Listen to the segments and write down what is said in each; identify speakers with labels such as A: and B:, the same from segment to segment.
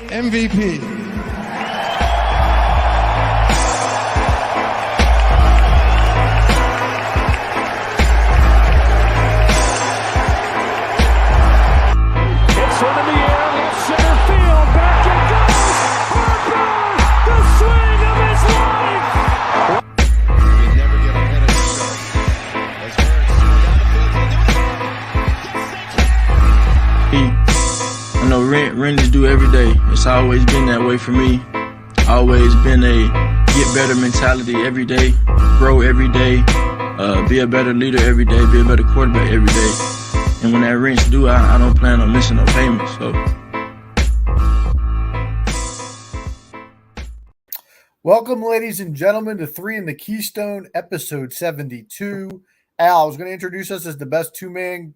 A: MVP.
B: One in the air, left center field, back it goes, Harper, the swing of his life!
A: You never get ahead of yourself. As
C: I know Rangers do every day. It's always been that way for me. Always been a get better mentality every day, grow every day, be a better leader every day, be a better quarterback every day. And when that wrench do, I don't plan on missing no payments. So,
D: welcome, ladies and gentlemen, to 3 in the Keystone, episode 72. Al, I was going to introduce us as the best two-man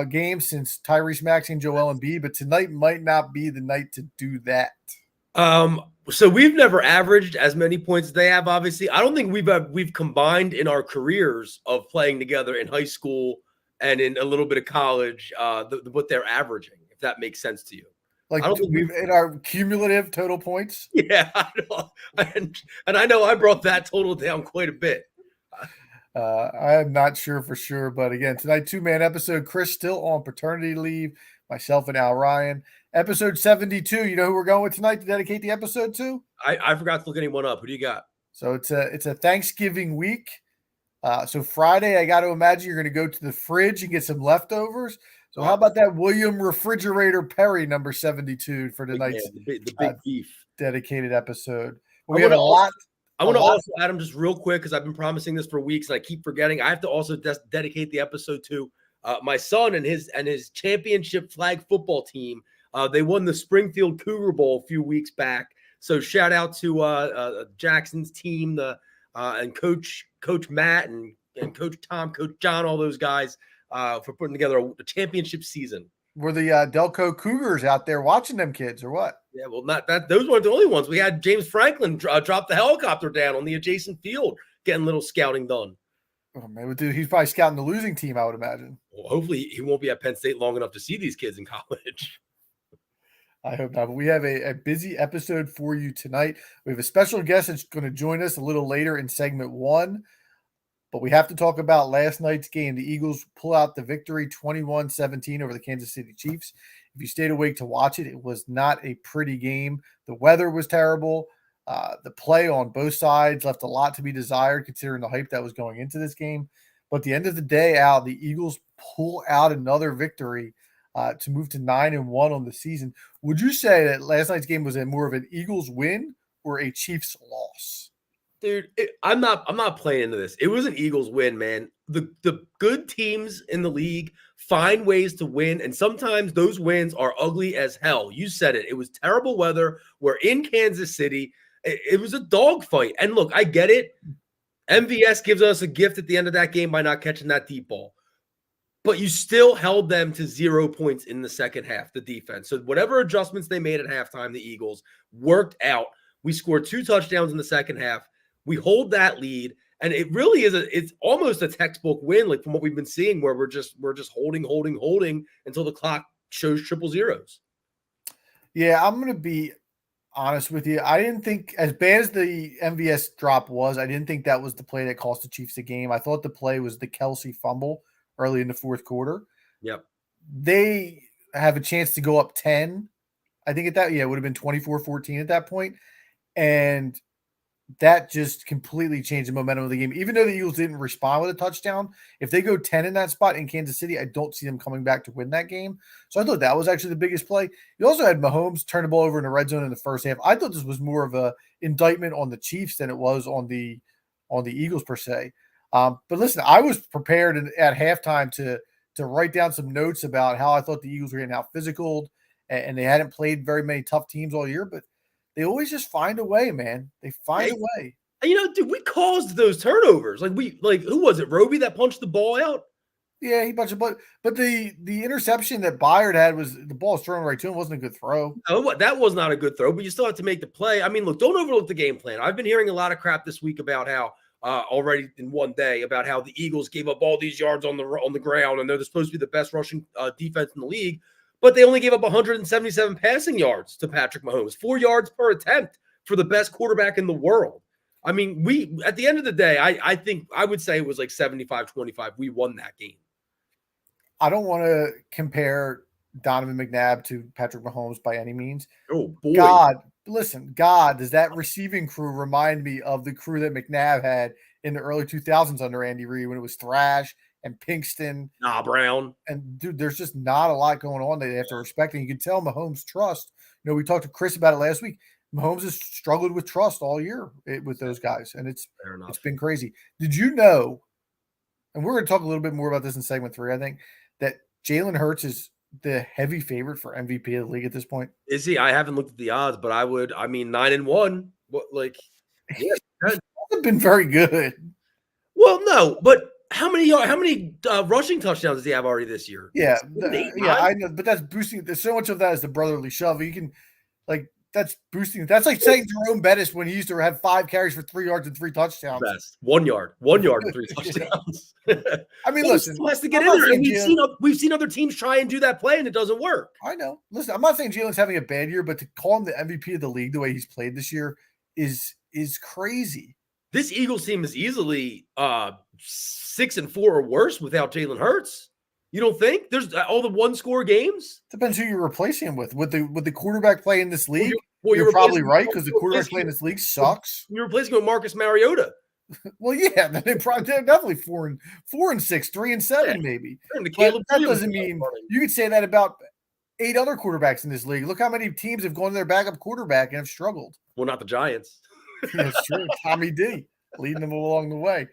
D: game since Tyrese Maxey and Joel Embiid, but tonight might not be the night to do that.
E: So we've never averaged as many points as they have. Obviously, I don't think we've combined in our careers of playing together in high school and in a little bit of college, what they're averaging, if that makes sense to you.
D: Like we've in our cumulative total points.
E: Yeah, I know. And I know I brought that total down quite a bit.
D: I am not sure for sure, but again, tonight, two-man episode. Chris still on paternity leave. Myself and Al Ryan. Episode 72. You know who we're going with tonight to dedicate the episode to?
E: I forgot to look anyone up. Who do you got?
D: So it's a Thanksgiving week. So Friday, I got to imagine you're going to go to the fridge and get some leftovers. So how about that William Refrigerator Perry number 72 for tonight's
E: the big beef
D: dedicated episode? We have a lot.
E: I want to also, Adam, just real quick, because I've been promising this for weeks and I keep forgetting. I have to also dedicate the episode to my son and his championship flag football team. They won the Springfield Cougar Bowl a few weeks back. So shout out to Jackson's team, and Coach Matt and Coach Tom, Coach John, all those guys for putting together a championship season.
D: Were the Delco Cougars out there watching them kids or what?
E: Yeah, well, not that. Those weren't the only ones. We had James Franklin drop the helicopter down on the adjacent field, getting a little scouting done.
D: Oh, man, dude, he's probably scouting the losing team, I would imagine.
E: Well, hopefully he won't be at Penn State long enough to see these kids in college.
D: I hope not. But we have a busy episode for you tonight. We have a special guest that's going to join us a little later in segment 1. But we have to talk about last night's game. The Eagles pull out the victory 21-17 over the Kansas City Chiefs. If you stayed awake to watch it, it was not a pretty game. The weather was terrible. The play on both sides left a lot to be desired considering the hype that was going into this game. But at the end of the day, Al, the Eagles pull out another victory to move to 9-1 on the season. Would you say that last night's game was more of an Eagles win or a Chiefs loss?
E: Dude, I'm not playing into this. It was an Eagles win, man. The good teams in the league find ways to win, and sometimes those wins are ugly as hell. You said it. It was terrible weather. We're in Kansas City. It was a dogfight. And look, I get it. MVS gives us a gift at the end of that game by not catching that deep ball. But you still held them to 0 points in the second half, the defense. So whatever adjustments they made at halftime, the Eagles worked out. We scored 2 touchdowns in the second half. We hold that lead, and it really is it's almost a textbook win, like from what we've been seeing, where we're just holding until the clock shows triple zeros.
D: Yeah, I'm going to be honest with you. I didn't think, as bad as the MVS drop was, I didn't think that was the play that cost the Chiefs the game. I thought the play was the Kelsey fumble early in the fourth quarter.
E: Yep.
D: They have a chance to go up 10. I think it would have been 24-14 at that point. And that just completely changed the momentum of the game. Even though the Eagles didn't respond with a touchdown, if they go 10 in that spot in Kansas City, I don't see them coming back to win that game. So I thought that was actually the biggest play. You also had Mahomes turn the ball over in the red zone in the first half. I thought this was more of a indictment on the Chiefs than it was on the Eagles per se. But listen, I was prepared at halftime to write down some notes about how I thought the Eagles were getting out physical, and they hadn't played very many tough teams all year, but they always just find a way, man. They find a way.
E: You know, dude, we caused those turnovers. Like who was it? Roby that punched the ball out?
D: Yeah, he punched but the interception that Byard had was the ball was thrown right to him. Wasn't a good throw.
E: No, that was not a good throw, but you still have to make the play. I mean, look, don't overlook the game plan. I've been hearing a lot of crap this week about how already in one day about how the Eagles gave up all these yards on the ground and they're supposed to be the best rushing defense in the league. but they only gave up 177 passing yards to Patrick Mahomes, 4 yards per attempt for the best quarterback in the world. I mean, at the end of the day, I think I would say it was like 75-25. We won that game.
D: I don't want to compare Donovan McNabb to Patrick Mahomes by any means.
E: Oh, boy.
D: God, does that receiving crew remind me of the crew that McNabb had in the early 2000s under Andy Reid when it was Thrash and Pinkston.
E: Brown.
D: And, dude, there's just not a lot going on that they have to respect. And you can tell Mahomes' trust. You know, we talked to Chris about it last week. Mahomes has struggled with trust all year with those guys, and it's been crazy. Did you know, and we're going to talk a little bit more about this in segment 3, I think, that Jalen Hurts is the heavy favorite for MVP of the league at this point?
E: Is he? I haven't looked at the odds, but 9-1. What, like,
D: yeah, hasn't been very good.
E: Well, no, but how many rushing touchdowns does he have already this year?
D: Yeah, I know, but that's boosting. There's so much of that is the brotherly shove. You can, like, that's boosting. That's like saying Jerome Bettis when he used to have 5 carries for 3 yards and 3 touchdowns.
E: Best 1 yard and 3 touchdowns.
D: I mean, listen,
E: he has to get in there, and we've seen other teams try and do that play, and it doesn't work.
D: I know. Listen, I'm not saying Jalen's having a bad year, but to call him the MVP of the league the way he's played this year is crazy.
E: This Eagles team is easily 6-4 or worse without Jalen Hurts. You don't think? There's all the 1-score games.
D: Depends who you're replacing him with. With the quarterback play in this league,
E: you're
D: you're probably right because the quarterback play in this league sucks.
E: You're replacing him with Marcus Mariota.
D: Well, yeah, they're definitely 4-6, 3-7, maybe. But that doesn't mean you could say that about 8 other quarterbacks in this league. Look how many teams have gone to their backup quarterback and have struggled.
E: Well, not the Giants.
D: That's true. Tommy D leading them along the way.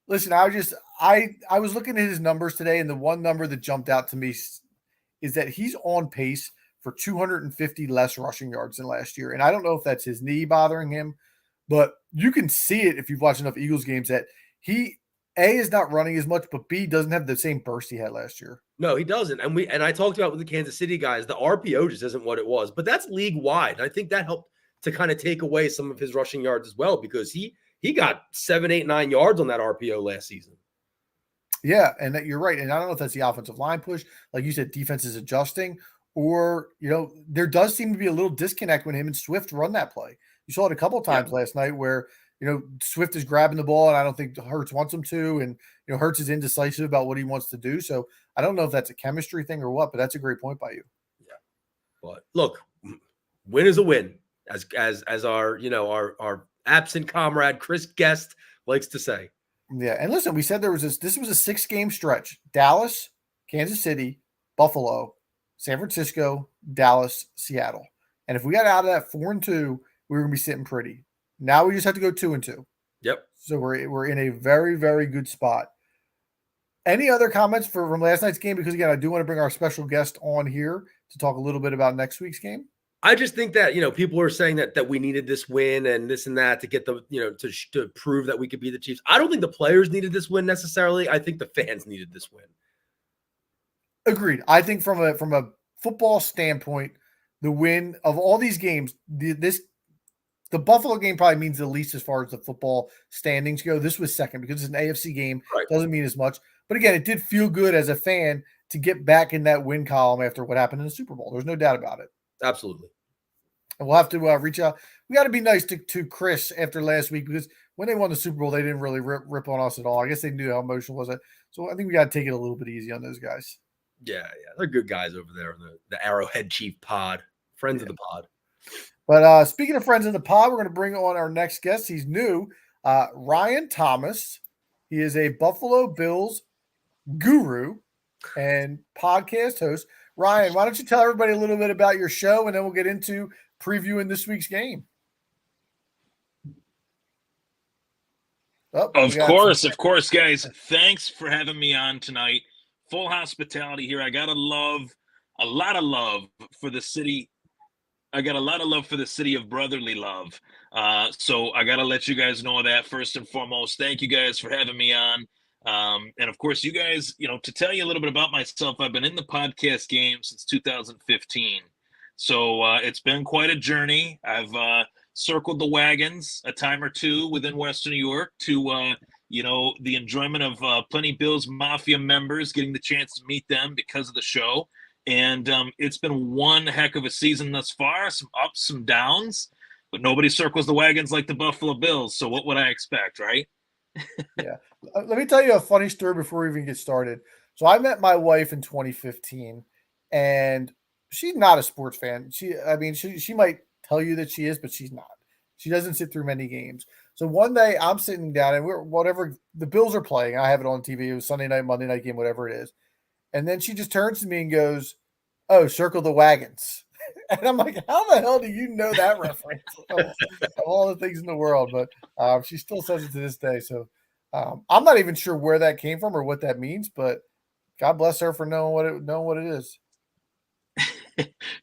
D: Listen, I was looking at his numbers today, and the one number that jumped out to me is that he's on pace for 250 less rushing yards than last year. And I don't know if that's his knee bothering him, but you can see it if you've watched enough Eagles games that he, A, is not running as much, but B, doesn't have the same burst he had last year.
E: No, he doesn't. And I talked about with the Kansas City guys, the RPO just isn't what it was. But that's league wide. I think that helped to kind of take away some of his rushing yards as well, because he got 7, 8, 9 yards on that RPO last season.
D: Yeah, and you're right. And I don't know if that's the offensive line push. Like you said, defense is adjusting, or, there does seem to be a little disconnect when him and Swift run that play. You saw it a couple of times last night where, Swift is grabbing the ball, and I don't think Hurts wants him to. And, Hurts is indecisive about what he wants to do. So I don't know if that's a chemistry thing or what, but that's a great point by you.
E: Yeah. But look, win is a win, as our, our absent comrade Chris Guest likes to say.
D: Yeah, and listen, we said this was a 6-game stretch. Dallas, Kansas City, Buffalo, San Francisco, Dallas, Seattle. And if we got out of that 4-2, we were going to be sitting pretty. Now we just have to go 2-2.
E: Yep.
D: So we're in a very, very good spot. Any other comments from last night's game? Because, again, I do want to bring our special guest on here to talk a little bit about next week's game.
E: I just think that, people are saying that we needed this win and this and that to get the, to prove that we could be the Chiefs. I don't think the players needed this win necessarily. I think the fans needed this win.
D: Agreed. I think from a football standpoint, the win of all these games, the Buffalo game probably means the least as far as the football standings go. This was second because it's an AFC game. Right. Doesn't mean as much. But again, it did feel good as a fan to get back in that win column after what happened in the Super Bowl. There's no doubt about it.
E: Absolutely.
D: And we'll have to reach out. We got to be nice to Chris after last week, because when they won the Super Bowl, they didn't really rip on us at all. I guess they knew how emotional was it. So I think we got to take it a little bit easy on those guys.
E: Yeah. They're good guys over there in the Arrowhead Chief pod. Friends of the pod.
D: But speaking of friends of the pod, we're going to bring on our next guest. He's new. Ryan Thomas. He is a Buffalo Bills guru and podcast host. Ryan, why don't you tell everybody a little bit about your show, and then we'll get into previewing this week's game.
F: Oh, of course, guys. Thanks for having me on tonight. Full hospitality here. I got a lot of love for the city. I got a lot of love for the city of brotherly love. So I got to let you guys know that first and foremost. Thank you guys for having me on. And of course, you guys, to tell you a little bit about myself, I've been in the podcast game since 2015. So it's been quite a journey. I've circled the wagons a time or two within Western New York to, the enjoyment of plenty Bills Mafia members, getting the chance to meet them because of the show. And it's been one heck of a season thus far, some ups, some downs, but nobody circles the wagons like the Buffalo Bills. So what would I expect, right?
D: Yeah. Let me tell you a funny story before we even get started. So I met my wife in 2015, and she's not a sports fan. She might tell you that she is, but she's not. She doesn't sit through many games. So one day I'm sitting down and we're whatever the Bills are playing. I have it on TV. It was Sunday night, Monday night game, whatever it is. And then she just turns to me and goes, "Oh, circle the wagons." And I'm like, "How the hell do you know that reference of all the things in the world?" But she still says it to this day. So I'm not even sure where that came from or what that means. But God bless her for knowing what it is.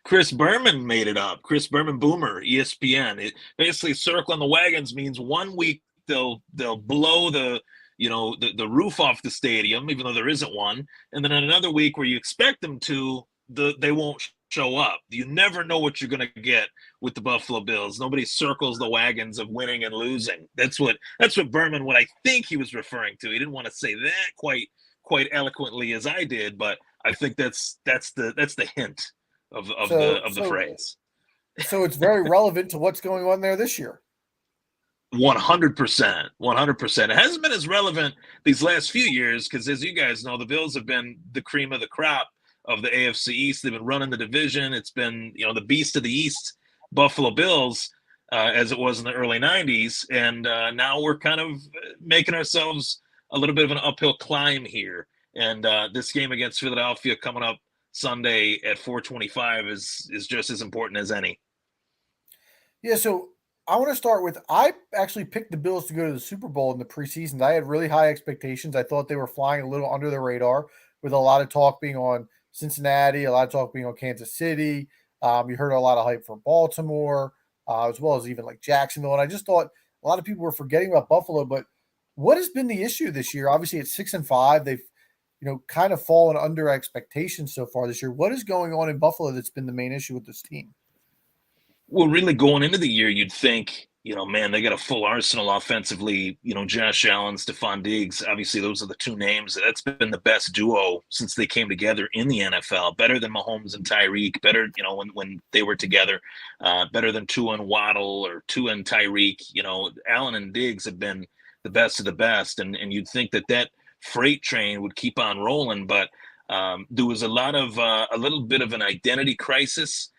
F: Chris Berman made it up. Chris Berman, Boomer, ESPN. It basically circling the wagons means one week they'll blow the roof off the stadium, even though there isn't one, and then another week where you expect them to, they won't show up. You never know what you're going to get with the Buffalo Bills. Nobody circles the wagons of winning and losing. That's what Berman, what I think he was referring to. He didn't want to say that quite eloquently as I did, but I think that's the hint of the phrase.
D: So it's very relevant to what's going on there this year.
F: 100%. 100%. It hasn't been as relevant these last few years because, as you guys know, the Bills have been the cream of the crop of the AFC East. They've been running the division. It's been, the beast of the East, Buffalo Bills, as it was in the early 90s. And now we're kind of making ourselves a little bit of an uphill climb here. And this game against Philadelphia coming up Sunday at 4:25 is just as important as any.
D: Yeah, so I want to start with I actually picked the Bills to go to the Super Bowl in the preseason. I had really high expectations. I thought they were flying a little under the radar with a lot of talk being on Cincinnati, a lot of talk being on Kansas City. You heard a lot of hype for Baltimore, as well as even like Jacksonville. And I just thought a lot of people were forgetting about Buffalo. But what has been the issue this year? Obviously, it's 6-5. They've kind of fallen under expectations so far this year. What is going on in Buffalo that's been the main issue with this team?
F: Well, really going into the year, you'd think, man, they got a full arsenal offensively. Josh Allen, Stephon Diggs, obviously those are the two names. That's been the best duo since they came together in the NFL. Better than Mahomes and Tyreek, better, when they were together, better than Tua and Waddle or Tua and Tyreek. Allen and Diggs have been the best of the best. And you'd think that freight train would keep on rolling, but there was a little bit of an identity crisis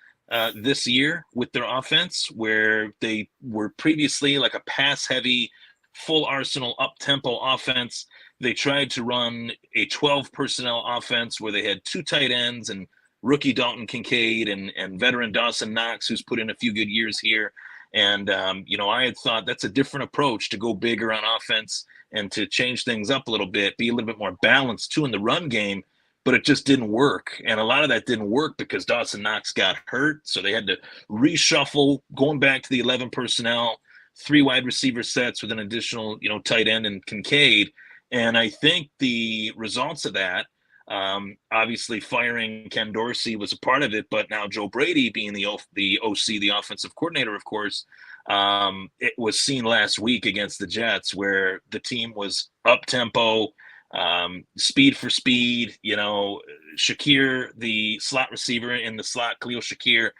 F: this year with their offense, where they were previously like a pass-heavy, full arsenal, up-tempo offense. They tried to run a 12 personnel offense where they had two tight ends and rookie Dalton Kincaid and veteran Dawson Knox, who's put in a few good years here. And, I had thought that's a different approach to go bigger on offense and to change things up a little bit, be a little bit more balanced too in the run game. But it just didn't work. And a lot of that didn't work because Dawson Knox got hurt. So they had to reshuffle, going back to the 11 personnel, 3 wide receiver sets with an additional, tight end and Kincaid. And I think the results of that, obviously firing Ken Dorsey was a part of it, but now Joe Brady being the OC, the offensive coordinator, of course, it was seen last week against the Jets where the team was up-tempo, speed for speed, Shakir, the slot receiver in the slot, Khalil Shakir,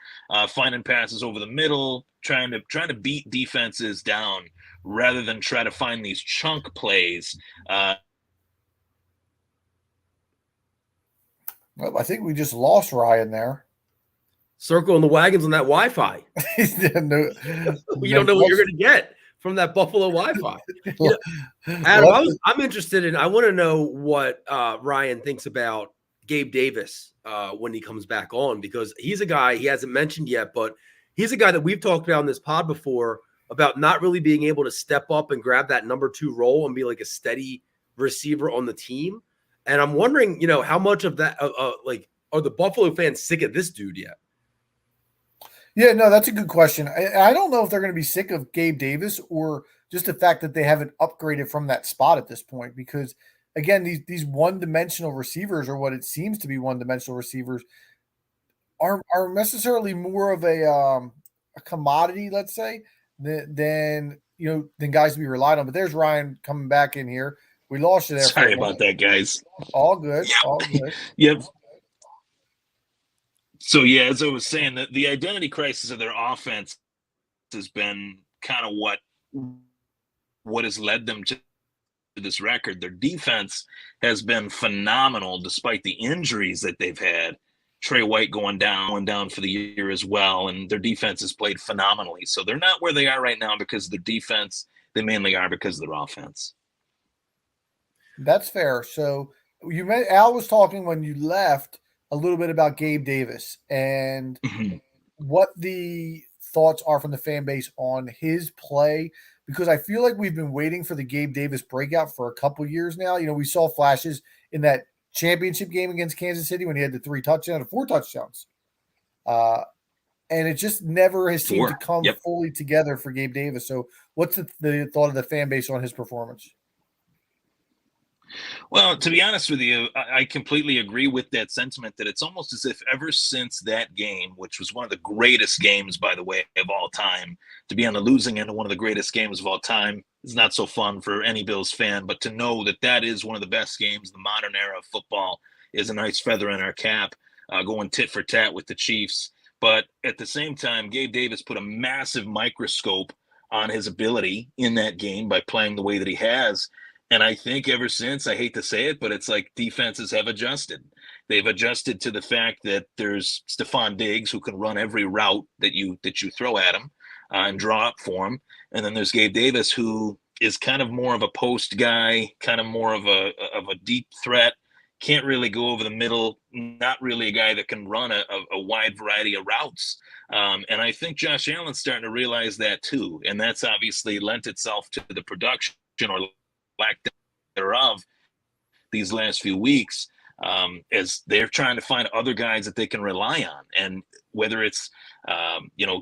F: finding passes over the middle, trying to beat defenses down rather than try to find these chunk plays.
D: Well, I think we just lost Ryan there.
E: Circling the wagons on that Wi-Fi. You don't know what you're going to get from that Buffalo Wi-Fi. Adam, I'm interested in. I want to know what Ryan thinks about Gabe Davis when he comes back on, because he's a guy he hasn't mentioned yet, but he's a guy that we've talked about in this pod before about not really being able to step up and grab that number 2 role and be like a steady receiver on the team. And I'm wondering, how much of that, are the Buffalo fans sick of this dude yet?
D: Yeah, no, that's a good question. I don't know if they're going to be sick of Gabe Davis or just the fact that they haven't upgraded from that spot at this point. Because, again, these one-dimensional receivers, or what it seems to be one-dimensional receivers, aren't necessarily more of a commodity, let's say, than guys to be relied on. But there's Ryan coming back in here. We lost you there.
F: Sorry about that, guys.
D: All good. All good.
F: Yep. So yeah, as I was saying, the identity crisis of their offense has been kind of what has led them to this record. Their defense has been phenomenal despite the injuries that they've had. Trey White going down for the year as well, and their defense has played phenomenally. So they're not where they are right now because of their defense. They mainly are because of their offense.
D: That's fair. So Al was talking when you left a little bit about Gabe Davis and what the thoughts are from the fan base on his play, because I feel like we've been waiting for the Gabe Davis breakout for a couple years now. You know, we saw flashes in that championship game against Kansas City when he had the 4 touchdowns. And it just never has seemed to come fully together for Gabe Davis. So what's the thought of the fan base on his performance?
F: Well, to be honest with you, I completely agree with that sentiment that it's almost as if ever since that game, which was one of the greatest games, by the way, of all time, to be on the losing end of one of the greatest games of all time is not so fun for any Bills fan, but to know that that is one of the best games, the modern era of football, is a nice feather in our cap, going tit for tat with the Chiefs. But at the same time, Gabe Davis put a massive microscope on his ability in that game by playing the way that he has. And I think ever since, I hate to say it, but it's like defenses have adjusted. They've adjusted to the fact that there's Stephon Diggs who can run every route that you throw at him and draw up for him. And then there's Gabe Davis, who is kind of more of a post guy, kind of more of a deep threat, can't really go over the middle, not really a guy that can run a wide variety of routes. And I think Josh Allen's starting to realize that too. And that's obviously lent itself to the production or lack thereof these last few weeks, as they're trying to find other guys that they can rely on. And whether it's,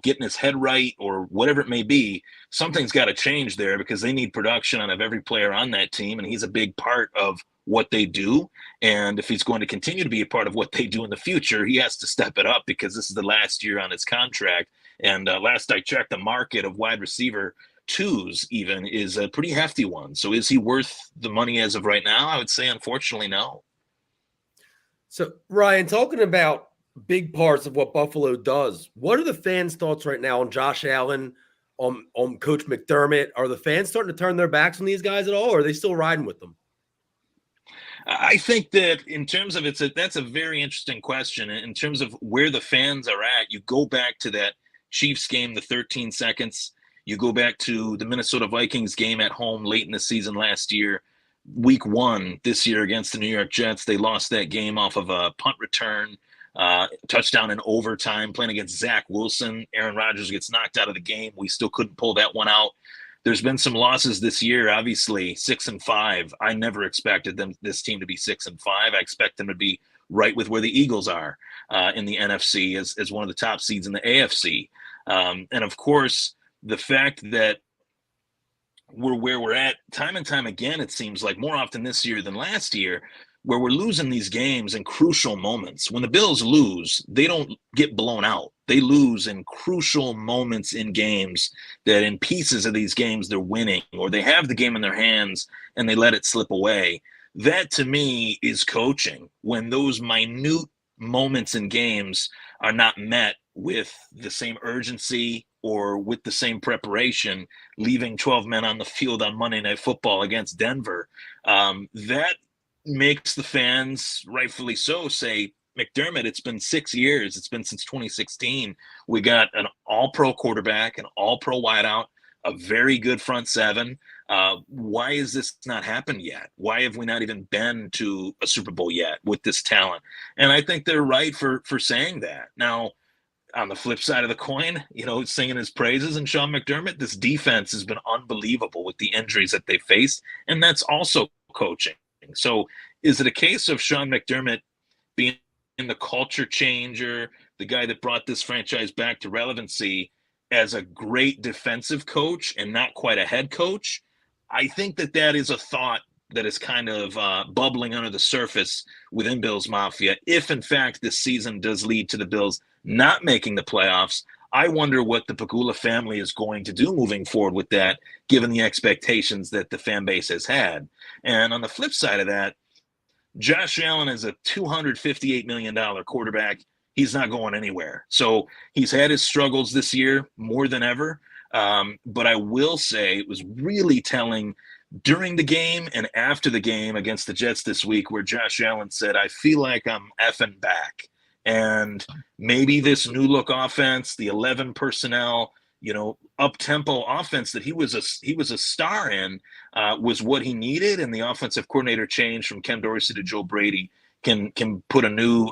F: getting his head right or whatever it may be, something's got to change there because they need production out of every player on that team. And he's a big part of what they do. And if he's going to continue to be a part of what they do in the future, he has to step it up because this is the last year on his contract. And last I checked, the market of wide receiver twos even is a pretty hefty one. So is he worth the money as of right now? I would say, unfortunately, no.
E: So, Ryan, talking about big parts of what Buffalo does, what are the fans' thoughts right now on Josh Allen, on Coach McDermott? Are the fans starting to turn their backs on these guys at all, or are they still riding with them?
F: I think that in terms of that's a very interesting question. In terms of where the fans are at, you go back to that Chiefs game, the 13 seconds. You go back to the Minnesota Vikings game at home late in the season last year, week 1 this year against the New York Jets. They lost that game off of a punt return, touchdown in overtime, playing against Zach Wilson. Aaron Rodgers gets knocked out of the game. We still couldn't pull that one out. There's been some losses this year, obviously 6-5. I never expected this team to be 6-5. I expect them to be right with where the Eagles are in the NFC as one of the top seeds in the AFC. And of course, the fact that we're where we're at time and time again, it seems like more often this year than last year, where we're losing these games in crucial moments. When the Bills lose, they don't get blown out. They lose in crucial moments in games that in pieces of these games they're winning, or they have the game in their hands and they let it slip away. That to me is coaching, when those minute moments in games are not met with the same urgency or with the same preparation, leaving 12 men on the field on Monday Night Football against Denver. That makes the fans, rightfully so, say, McDermott, it's been 6 years. It's been since 2016. We got an all-pro quarterback, an all-pro wideout, a very good front seven. Why has this not happened yet? Why have we not even been to a Super Bowl yet with this talent? And I think they're right for saying that. Now, on the flip side of the coin, singing his praises and Sean McDermott, this defense has been unbelievable with the injuries that they faced, and that's also coaching. So is it a case of Sean McDermott being the culture changer, the guy that brought this franchise back to relevancy as a great defensive coach and not quite a head coach? I think that is a thought that is kind of bubbling under the surface within Bills Mafia. If, in fact, this season does lead to the Bills not making the playoffs, I wonder what the Pagula family is going to do moving forward with that, given the expectations that the fan base has had. And on the flip side of that, Josh Allen is a $258 million quarterback. he's not going anywhere. So he's had his struggles this year more than ever. But I will say it was really telling during the game and after the game against the Jets this week, where Josh Allen said, I feel like I'm effing back. And maybe this new look offense, the 11 personnel, up tempo offense that he was a star in, was what he needed. And the offensive coordinator change from Ken Dorsey to Joe Brady can put a new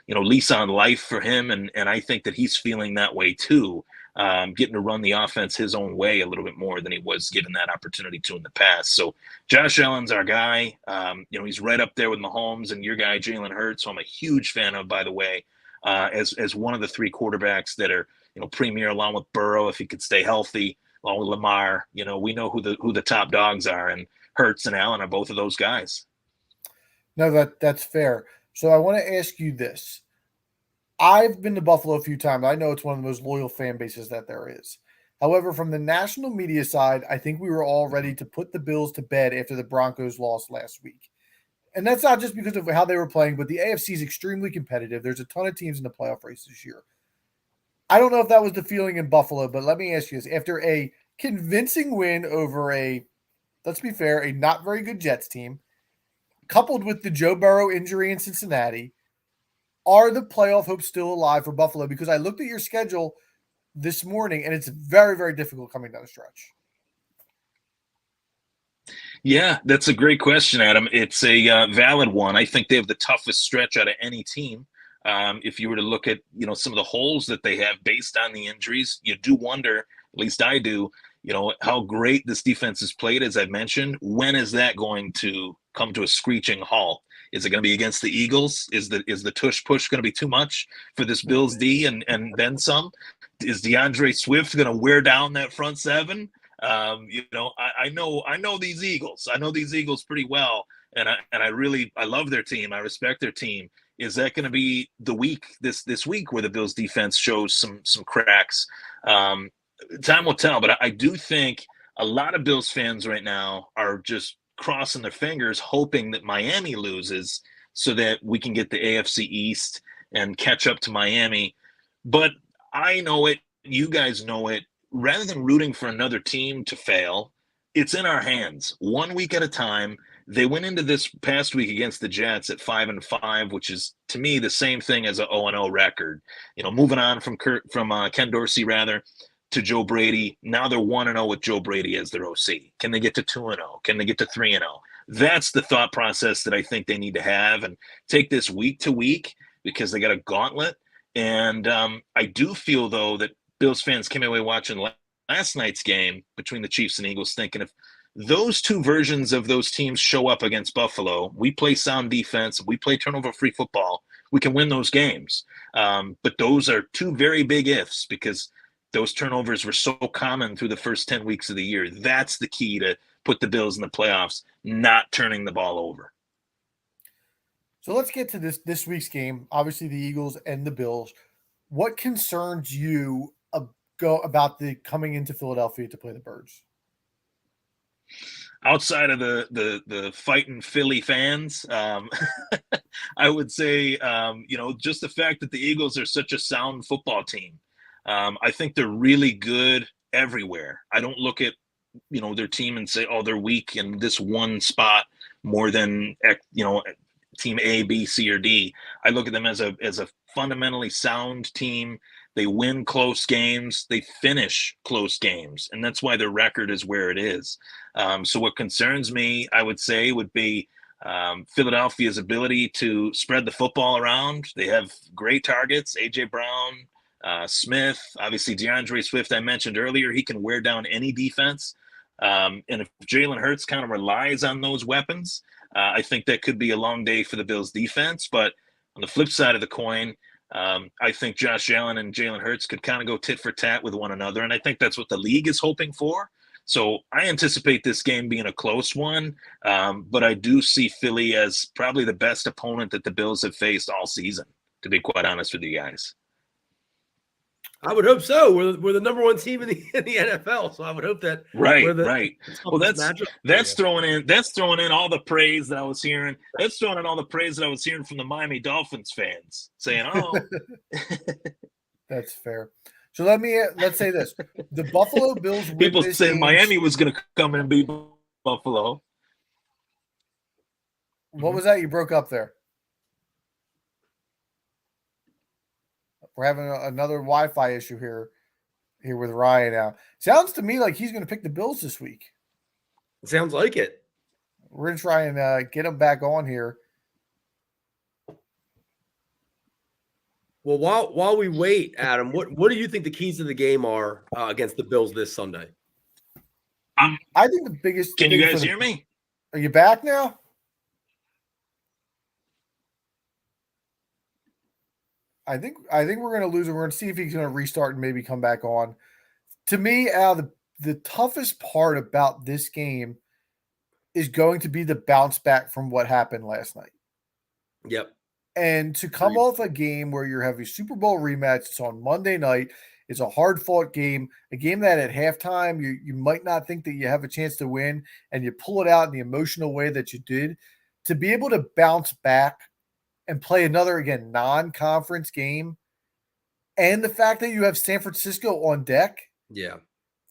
F: lease on life for him. And I think that he's feeling that way too. Getting to run the offense his own way a little bit more than he was given that opportunity to in the past. So Josh Allen's our guy. He's right up there with Mahomes and your guy, Jalen Hurts, who I'm a huge fan of, by the way, as one of the three quarterbacks that are, premier, along with Burrow, if he could stay healthy, along with Lamar. We know who the top dogs are, and Hurts and Allen are both of those guys.
D: No, that's fair. So I want to ask you this. I've been to Buffalo a few times. I know it's one of the most loyal fan bases that there is. However, from the national media side, I think we were all ready to put the Bills to bed after the Broncos lost last week. And that's not just because of how they were playing, but the AFC is extremely competitive. There's a ton of teams in the playoff race this year. I don't know if that was the feeling in Buffalo, but let me ask you this. After a convincing win over let's be fair, a not very good Jets team, coupled with the Joe Burrow injury in Cincinnati, are the playoff hopes still alive for Buffalo? Because I looked at your schedule this morning, and it's very, very difficult coming down the stretch.
F: Yeah, that's a great question, Adam. It's a valid one. I think they have the toughest stretch out of any team. If you were to look at, some of the holes that they have based on the injuries, you do wonder, at least I do, how great this defense has played, as I've mentioned. When is that going to come to a screeching halt? Is it going to be against the Eagles? Is the tush push going to be too much for this Bills D and then some? Is DeAndre Swift going to wear down that front seven? I know these Eagles. I know these Eagles pretty well, and I love their team. I respect their team. Is that going to be the week this week where the Bills defense shows some cracks? Time will tell, but I do think a lot of Bills fans right now are just crossing their fingers, hoping that Miami loses so that we can get the AFC East and catch up to Miami. But I know it. You guys know it. Rather than rooting for another team to fail, it's in our hands, 1 week at a time. They went into this past week against the Jets at 5-5, which is, to me, the same thing as a 0-0 record. Moving on from Ken Dorsey, to Joe Brady. Now they're 1-0 with Joe Brady as their OC. Can they get to 2-0? Can they get to 3-0? That's the thought process that I think they need to have, and take this week to week, because they got a gauntlet. And I do feel, though, that Bills fans came away watching last night's game between the Chiefs and Eagles thinking, if those two versions of those teams show up against Buffalo, we play sound defense, we play turnover-free football, we can win those games. But those are two very big ifs, because those turnovers were so common through the first 10 weeks of the year. That's the key to put the Bills in the playoffs, not turning the ball over.
D: So let's get to this week's game. Obviously, the Eagles and the Bills. What concerns you about the coming into Philadelphia to play the Birds?
F: Outside of the fighting Philly fans, I would say, just the fact that the Eagles are such a sound football team. I think they're really good everywhere. I don't look at, their team and say, oh, they're weak in this one spot more than, team A, B, C, or D. I look at them as a fundamentally sound team. They win close games. They finish close games. And that's why their record is where it is. So what concerns me, I would say, would be Philadelphia's ability to spread the football around. They have great targets. A.J. Brown, Smith, obviously DeAndre Swift, I mentioned earlier, he can wear down any defense. And if Jalen Hurts kind of relies on those weapons, I think that could be a long day for the Bills defense. But on the flip side of the coin, I think Josh Allen and Jalen Hurts could kind of go tit for tat with one another. And I think that's what the league is hoping for. So I anticipate this game being a close one. But I do see Philly as probably the best opponent that the Bills have faced all season, to be quite honest with you guys.
E: I would hope so. We're the number one team in the NFL, so I would hope that we're
F: Right,
E: the
F: right. Well,
E: toughest matchup.
F: that's throwing in all the praise that I was hearing. That's throwing in all the praise that I was hearing from the Miami Dolphins fans saying, "Oh,
D: That's fair. So let's say this: the Buffalo Bills win
F: people
D: this
F: saying
D: game.
F: Miami was going to come in and beat Buffalo."
D: What was that? You broke up there. We're having another Wi-Fi issue here with Ryan now. Sounds to me like he's going to pick the Bills this week.
E: Sounds like it.
D: We're going to try and get him back on here.
E: Well, while we wait, Adam, what do you think the keys to the game are against the Bills this Sunday?
D: I think the biggest.
F: Can you guys hear me?
D: Are you back now? I think we're going to lose him. We're going to see if he's going to restart and maybe come back on. To me, the toughest part about this game is going to be the bounce back from what happened last night.
E: Yep.
D: And to come off a game where you're having a Super Bowl rematch, it's on Monday night. It's a hard-fought game, a game that at halftime you might not think that you have a chance to win, and you pull it out in the emotional way that you did. To be able to bounce back and play another, again, non-conference game, and the fact that you have San Francisco on deck,
E: yeah,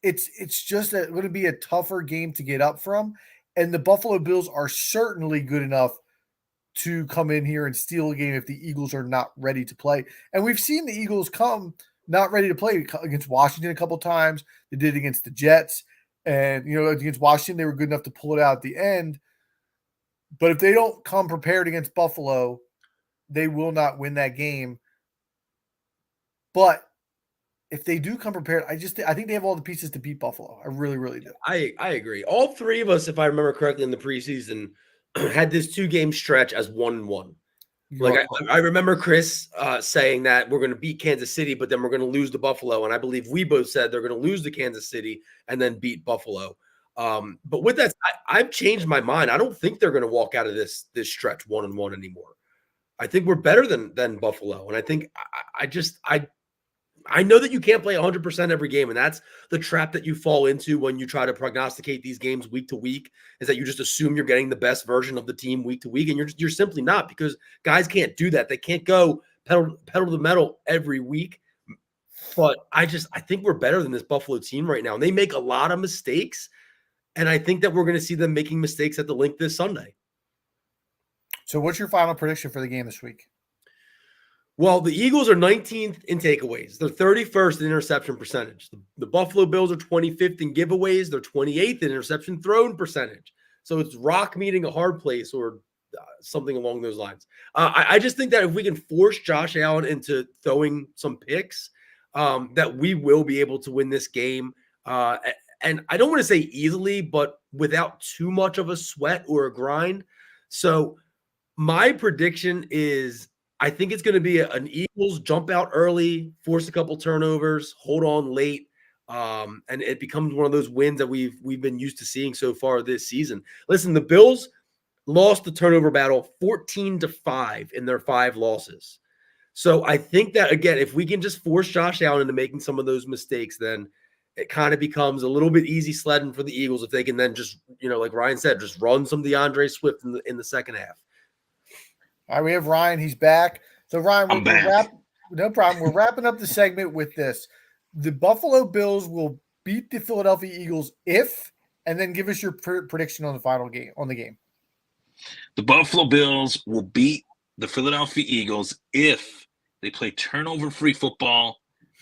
D: it's just going to be a tougher game to get up from. And the Buffalo Bills are certainly good enough to come in here and steal a game if the Eagles are not ready to play. And we've seen the Eagles come not ready to play against Washington a couple times. They did against the Jets. And, against Washington, they were good enough to pull it out at the end. But if they don't come prepared against Buffalo, they will not win that game. But if they do come prepared, I think they have all the pieces to beat Buffalo. I really, really do.
E: I agree. All three of us, if I remember correctly, in the preseason had this 2-game stretch as 1-1. Like I remember Chris saying that we're going to beat Kansas City, but then we're going to lose to Buffalo. And I believe we both said they're going to lose to Kansas City and then beat Buffalo. But with that, I've changed my mind. I don't think they're going to walk out of this stretch 1-1 anymore. I think we're better than Buffalo. And I think I know that you can't play 100% every game, and that's the trap that you fall into when you try to prognosticate these games week to week, is that you just assume you're getting the best version of the team week to week, and you're simply not, because guys can't do that. They can't go pedal to the metal every week. But I think we're better than this Buffalo team right now, and they make a lot of mistakes, and I think that we're going to see them making mistakes at the link this Sunday.
D: So what's your final prediction for the game this week?
E: Well, the Eagles are 19th in takeaways. They're 31st in interception percentage. The Buffalo Bills are 25th in giveaways. They're 28th in interception thrown percentage. So it's rock meeting a hard place, or something along those lines. I just think that if we can force Josh Allen into throwing some picks, that we will be able to win this game. And I don't want to say easily, but without too much of a sweat or a grind. So my prediction is, I think it's going to be an Eagles jump out early, force a couple turnovers, hold on late, and it becomes one of those wins that we've been used to seeing so far this season. Listen, the Bills lost the turnover battle 14-5 in their 5 losses. So I think that, again, if we can just force Josh Allen into making some of those mistakes, then it kind of becomes a little bit easy sledding for the Eagles if they can then just, like Ryan said, just run some DeAndre Swift in the second half.
D: All right, we have Ryan. He's back. So, Ryan,
F: I'm back.
D: No problem. We're wrapping up the segment with this. The Buffalo Bills will beat the Philadelphia Eagles and then give us your prediction on the final game, on the game.
F: The Buffalo Bills will beat the Philadelphia Eagles if they play turnover-free football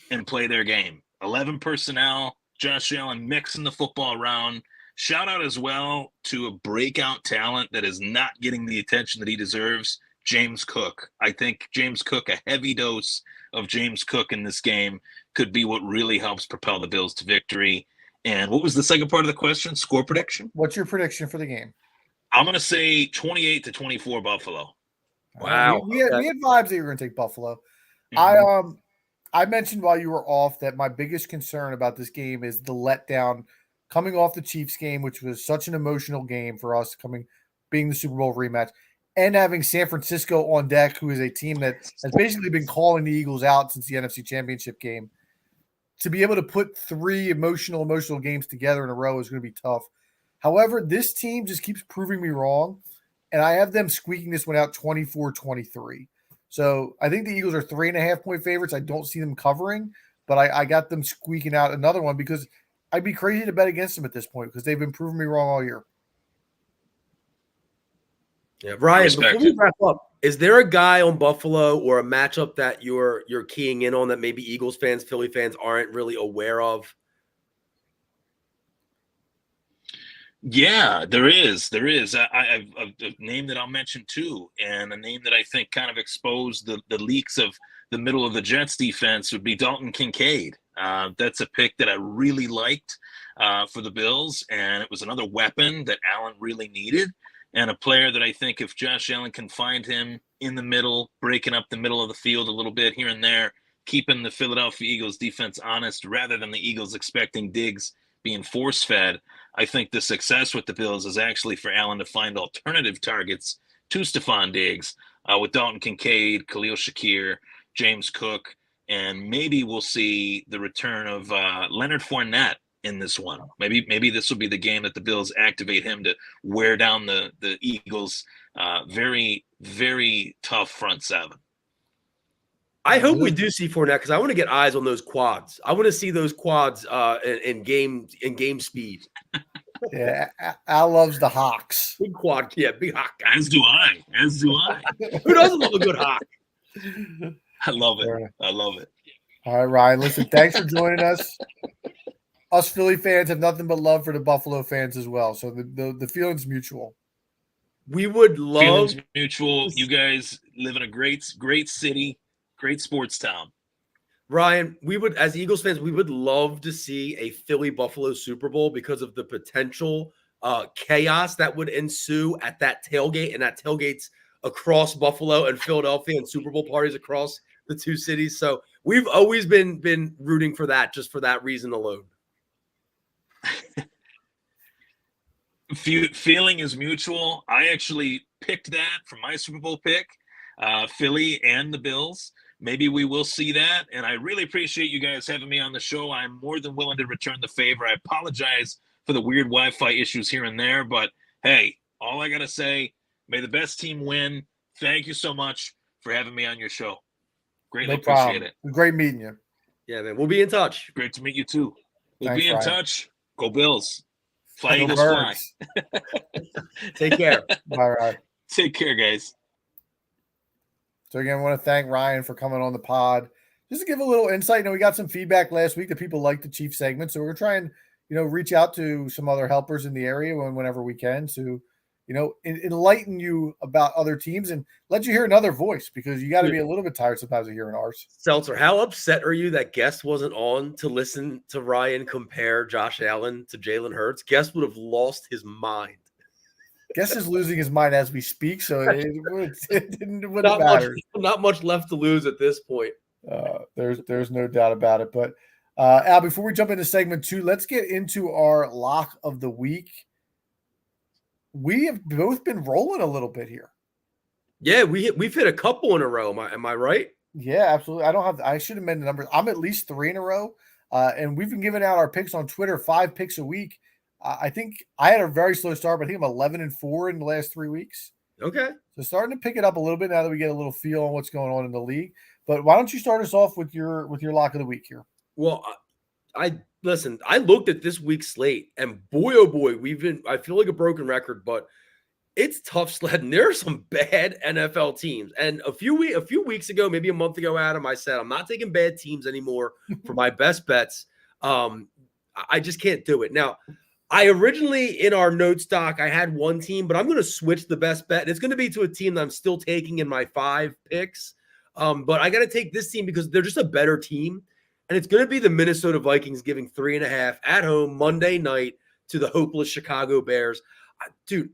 F: and play their game. 11 personnel, Josh Allen mixing the football around. Shout out as well to a breakout talent that is not getting the attention that he deserves, James Cook. I think James Cook, a heavy dose of James Cook in this game, could be what really helps propel the Bills to victory. And what was the second part of the question? Score prediction?
D: What's your prediction for the game?
F: I'm going to say 28-24 Buffalo.
E: Wow.
D: We had vibes that you were going to take Buffalo. Mm-hmm. I mentioned while you were off that my biggest concern about this game is the letdown coming off the Chiefs game, which was such an emotional game for us, being the Super Bowl rematch, and having San Francisco on deck, who is a team that has basically been calling the Eagles out since the NFC Championship game. to be able to put 3 emotional games together in a row is going to be tough. However, this team just keeps proving me wrong, and I have them squeaking this one out 24-23. So I think the Eagles are 3.5-point favorites. I don't see them covering, but I got them squeaking out another one because I'd be crazy to bet against them at this point because they've been proving me wrong all year.
E: Yeah, Ryan, before we wrap up, is there a guy on Buffalo or a matchup that you're keying in on that maybe Eagles fans, Philly fans aren't really aware of?
F: Yeah, there is. There is. I've a name that I'll mention too, and a name that I think kind of exposed the leaks of the middle of the Jets defense would be Dalton Kincaid. That's a pick that I really liked for the Bills, and it was another weapon that Allen really needed, and a player that I think if Josh Allen can find him in the middle, breaking up the middle of the field a little bit here and there, keeping the Philadelphia Eagles defense honest rather than the Eagles expecting Diggs being force-fed, I think the success with the Bills is actually for Allen to find alternative targets to Stephon Diggs with Dalton Kincaid, Khalil Shakir, James Cook, and maybe we'll see the return of Leonard Fournette in this one. Maybe this will be the game that the Bills activate him to wear down the Eagles' very, very tough front seven.
E: I hope we do see Fournette because I want to get eyes on those quads. I want to see those quads in game speed.
D: Yeah, Al loves the Hawks.
E: Big quad, yeah, big hawk.
F: As do I.
E: Who doesn't love a good hawk?
F: I love it. I love it.
D: All right, Ryan. Listen, thanks for joining us. Us Philly fans have nothing but love for the Buffalo fans as well. So the feeling's mutual.
E: We would love
F: feelings mutual. You guys live in a great city, great sports town.
E: Ryan, we would, as Eagles fans, we would love to see a Philly-Buffalo Super Bowl because of the potential chaos that would ensue at that tailgate, and that tailgates across Buffalo and Philadelphia, and Super Bowl parties across the two cities. So we've always been rooting for that, just for that reason alone.
F: Feeling is mutual. I actually picked that for my Super Bowl pick, Philly and the Bills. Maybe we will see that, and I really appreciate you guys having me on the show. I'm more than willing to return the favor. I apologize for the weird Wi-Fi issues here and there, but hey, all I got to say, may the best team win. Thank you so much for having me on your show. Greatly appreciate it.
D: Great meeting you.
E: Yeah, man. We'll be in touch.
F: Great to meet you too. We'll
D: Thanks,
F: be in
D: Ryan.
F: touch. Go Bills. Fly
D: Go
F: Eagles fly.
D: Birds.
E: Take care.
D: All right.
F: Take care, guys.
D: So again, I want to thank Ryan for coming on the pod. Just to give a little insight, we got some feedback last week that people liked the Chief segment, so we're trying, reach out to some other helpers in the area whenever we can to, enlighten you about other teams and let you hear another voice because you got to be a little bit tired sometimes of hearing ours.
E: Seltzer, how upset are you that Guest wasn't on to listen to Ryan compare Josh Allen to Jalen Hurts? Guest would have lost his mind.
D: Guess is losing his mind as we speak, so it wouldn't matter.
E: Not much left to lose at this point.
D: There's no doubt about it. But Al, before we jump into segment 2, let's get into our lock of the week. We have both been rolling a little bit here.
E: Yeah, we've hit a couple in a row. Am I right?
D: Yeah, absolutely. I should have made the numbers. I'm at least 3 in a row, and we've been giving out our picks on Twitter, 5 picks a week. I think I had a very slow start, but I think I'm 11-4 in the last 3 weeks.
E: Okay.
D: So starting to pick it up a little bit now that we get a little feel on what's going on in the league. But why don't you start us off with your lock of the week here?
E: Well, I looked at this week's slate, and boy, oh boy, I feel like a broken record, but it's tough sledding. There are some bad NFL teams. And a few weeks ago, maybe a month ago, Adam, I said, I'm not taking bad teams anymore for my best bets. I just can't do it. Now, I originally, in our notes doc, I had one team, but I'm going to switch the best bet. And it's going to be to a team that I'm still taking in my 5 picks. But I got to take this team because they're just a better team. And it's going to be the Minnesota Vikings giving 3.5 at home Monday night to the hopeless Chicago Bears.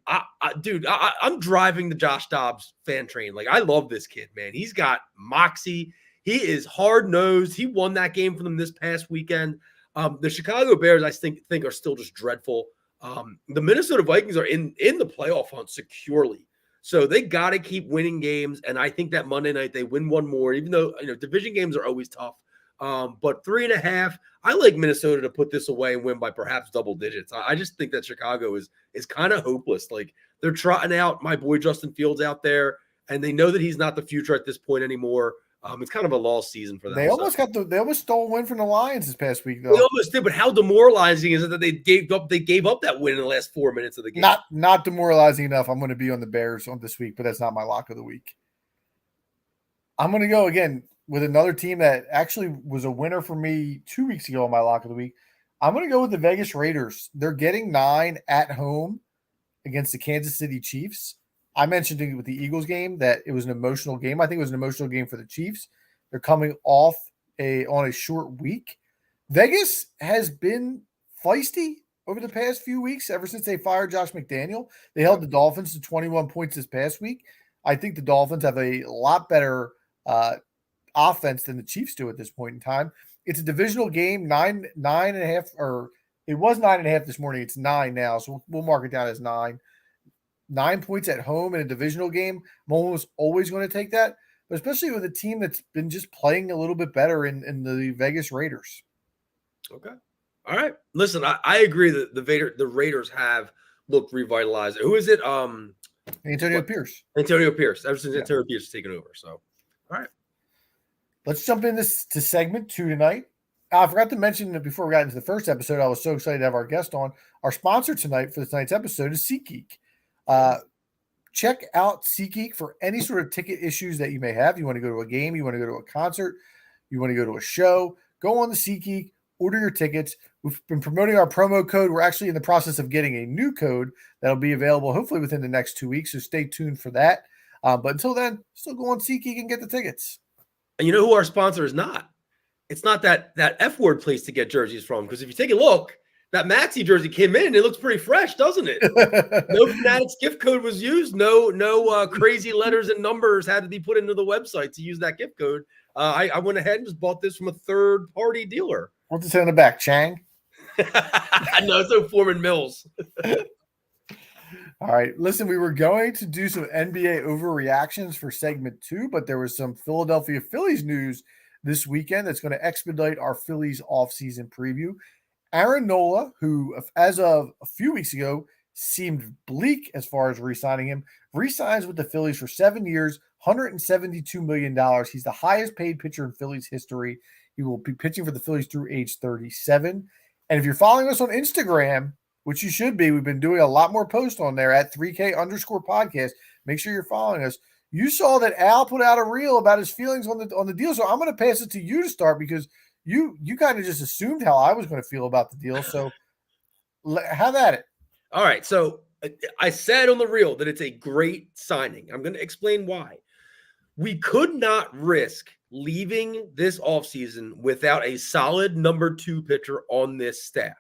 E: I'm driving the Josh Dobbs fan train. Like, I love this kid, man. He's got moxie. He is hard-nosed. He won that game for them this past weekend. The Chicago Bears, I think are still just dreadful. The Minnesota Vikings are in the playoff hunt securely. So they got to keep winning games. And I think that Monday night they win one more, even though division games are always tough. But 3.5, I like Minnesota to put this away and win by perhaps double digits. I just think that Chicago is kind of hopeless. Like, they're trotting out my boy Justin Fields out there, and they know that he's not the future at this point anymore. It's kind of a lost season for them.
D: They almost stole a win from the Lions this past week, though.
E: They almost did, but how demoralizing is it that they gave up that win in the last 4 minutes of the game?
D: Not demoralizing enough. I'm going to be on the Bears on this week, but that's not my lock of the week. I'm going to go again with another team that actually was a winner for me 2 weeks ago on my lock of the week. I'm going to go with the Vegas Raiders. They're getting 9 at home against the Kansas City Chiefs. I mentioned with the Eagles game that it was an emotional game. I think it was an emotional game for the Chiefs. They're coming off on a short week. Vegas has been feisty over the past few weeks, ever since they fired Josh McDaniel. They held the Dolphins to 21 points this past week. I think the Dolphins have a lot better offense than the Chiefs do at this point in time. It's a divisional game, 9.5, or it was 9.5 this morning. It's 9 now, so we'll mark it down as 9. 9 points at home in a divisional game. I'm almost always going to take that, but especially with a team that's been just playing a little bit better in the Vegas Raiders.
E: Okay. All right. Listen, I agree that the Raiders have looked revitalized. Who is it?
D: Antonio Pierce.
E: Antonio Pierce. Ever since Antonio Pierce has taken over. So, all right.
D: Let's jump into segment 2 tonight. I forgot to mention that before we got into the first episode, I was so excited to have our guest on. Our sponsor tonight for tonight's episode is SeatGeek. Check out SeatGeek for any sort of ticket issues that you may have. You want to go to a game, you want to go to a concert, you want to go to a show, go on the SeatGeek, order your tickets. We've been promoting our promo code. We're actually in the process of getting a new code that'll be available hopefully within the next 2 weeks, so stay tuned for that. But until then, still go on SeatGeek and get the tickets.
E: And you know who our sponsor is not? It's not that F-word place to get jerseys from, because if you take a look, that Maxi jersey came in. It looks pretty fresh, doesn't it? No Fanatics gift code was used. No crazy letters and numbers had to be put into the website to use that gift code. I went ahead and just bought this from a third-party dealer.
D: What's it say on the back? Chang?
E: No, it's no Foreman Mills.
D: All right. Listen, we were going to do some NBA overreactions for segment 2, but there was some Philadelphia Phillies news this weekend that's going to expedite our Phillies offseason preview. Aaron Nola, who as of a few weeks ago seemed bleak as far as re-signing him, re-signs with the Phillies for 7 years, $172 million. He's the highest paid pitcher in Phillies history. He will be pitching for the Phillies through age 37. And if you're following us on Instagram, which you should be, we've been doing a lot more posts on there at 3K_podcast. Make sure you're following us. You saw that Al put out a reel about his feelings on the deal. So I'm going to pass it to you to start, because you kind of just assumed how I was going to feel about the deal. So have at it.
E: All right. So I said on the reel that it's a great signing. I'm going to explain why. We could not risk leaving this offseason without a solid number 2 pitcher on this staff.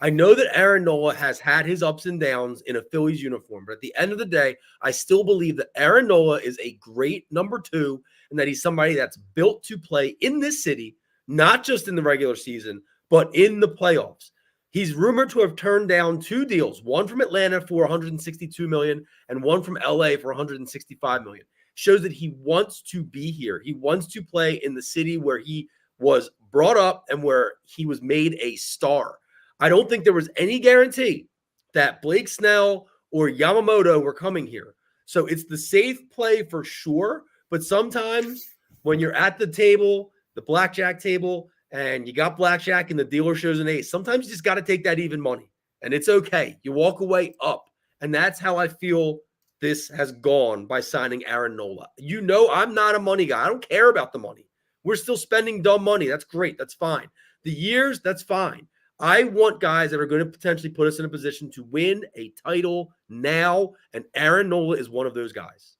E: I know that Aaron Nola has had his ups and downs in a Phillies uniform, but at the end of the day, I still believe that Aaron Nola is a great number 2 and that he's somebody that's built to play in this city, not just in the regular season, but in the playoffs. He's rumored to have turned down 2 deals, one from Atlanta for $162 million and one from LA for $165 million. Shows that he wants to be here. He wants to play in the city where he was brought up and where he was made a star. I don't think there was any guarantee that Blake Snell or Yamamoto were coming here. So it's the safe play for sure. But sometimes when you're at the table, the blackjack table, and you got blackjack and the dealer shows an ace, sometimes you just got to take that even money. And it's okay. You walk away up. And that's how I feel this has gone by signing Aaron Nola. You know, I'm not a money guy. I don't care about the money. We're still spending dumb money. That's great. That's fine. The years, that's fine. I want guys that are going to potentially put us in a position to win a title now, and Aaron Nola is one of those guys.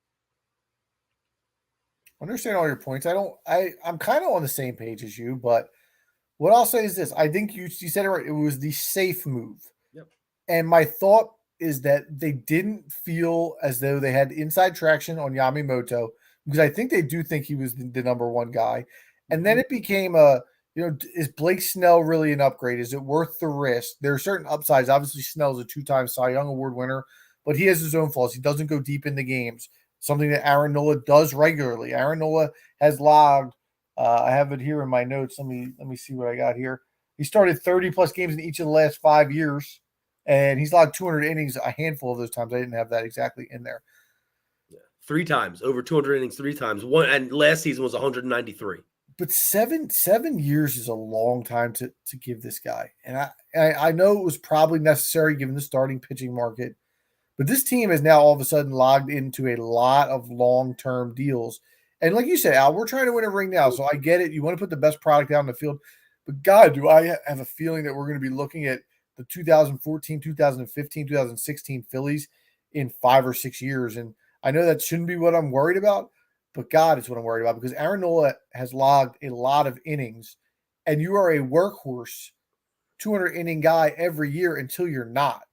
D: I understand all your points. I'm kind of on the same page as you, but what I'll say is this. I think you said it right. It was the safe move.
E: Yep. And
D: my thought is that they didn't feel as though they had inside traction on Yamamoto, because I think they do think he was the number 1 guy. And then it became is Blake Snell really an upgrade? Is it worth the risk? There are certain upsides. Obviously, Snell's a 2-time Cy Young Award winner, but he has his own flaws. He doesn't go deep in the games, something that Aaron Nola does regularly. Aaron Nola has logged I have it here in my notes. Let me see what I got here. He started 30 plus games in each of the last 5 years, and he's logged 200 innings a handful of those times. I didn't have that exactly in there.
E: 3 times, over 200 innings 3 times. One, and last season was 193.
D: But 7 years is a long time to give this guy. And I know it was probably necessary given the starting pitching market, but this team is now all of a sudden logged into a lot of long-term deals. And like you said, Al, we're trying to win a ring now, so I get it. You want to put the best product out in the field. But God, do I have a feeling that we're going to be looking at the 2014, 2015, 2016 Phillies in 5 or 6 years. And I know that shouldn't be what I'm worried about, but God, it's what I'm worried about because Aaron Nola has logged a lot of innings, and you are a workhorse 200-inning guy every year until you're not.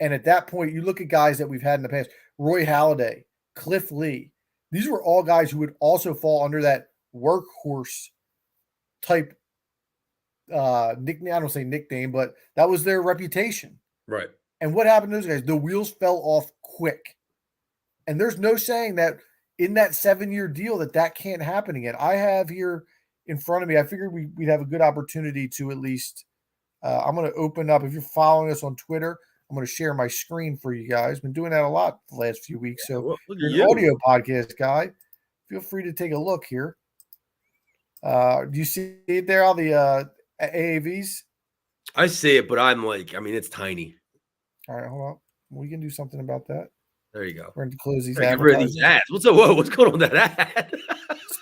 D: And at that point, you look at guys that we've had in the past, Roy Halladay, Cliff Lee. These were all guys who would also fall under that workhorse type nickname. I don't say nickname, but that was their reputation.
E: Right.
D: And what happened to those guys? The wheels fell off quick. And there's no saying that in that 7-year deal that can't happen again. I have here in front of me, I figured we'd have a good opportunity to at least I'm going to open up. If you're following us on Twitter, I'm going to share my screen for you guys. Been doing that a lot the last few weeks. So
E: Look
D: if you're
E: at
D: an
E: you.
D: audio podcast guy, feel free to take a look here. Do you see it there, all the AAVs?
E: I see it, but I'm like, I mean, it's tiny.
D: All right, hold on. We can do something about that.
E: There you go.
D: We're going to close these
E: Get rid of these ads. What's going on with that ad?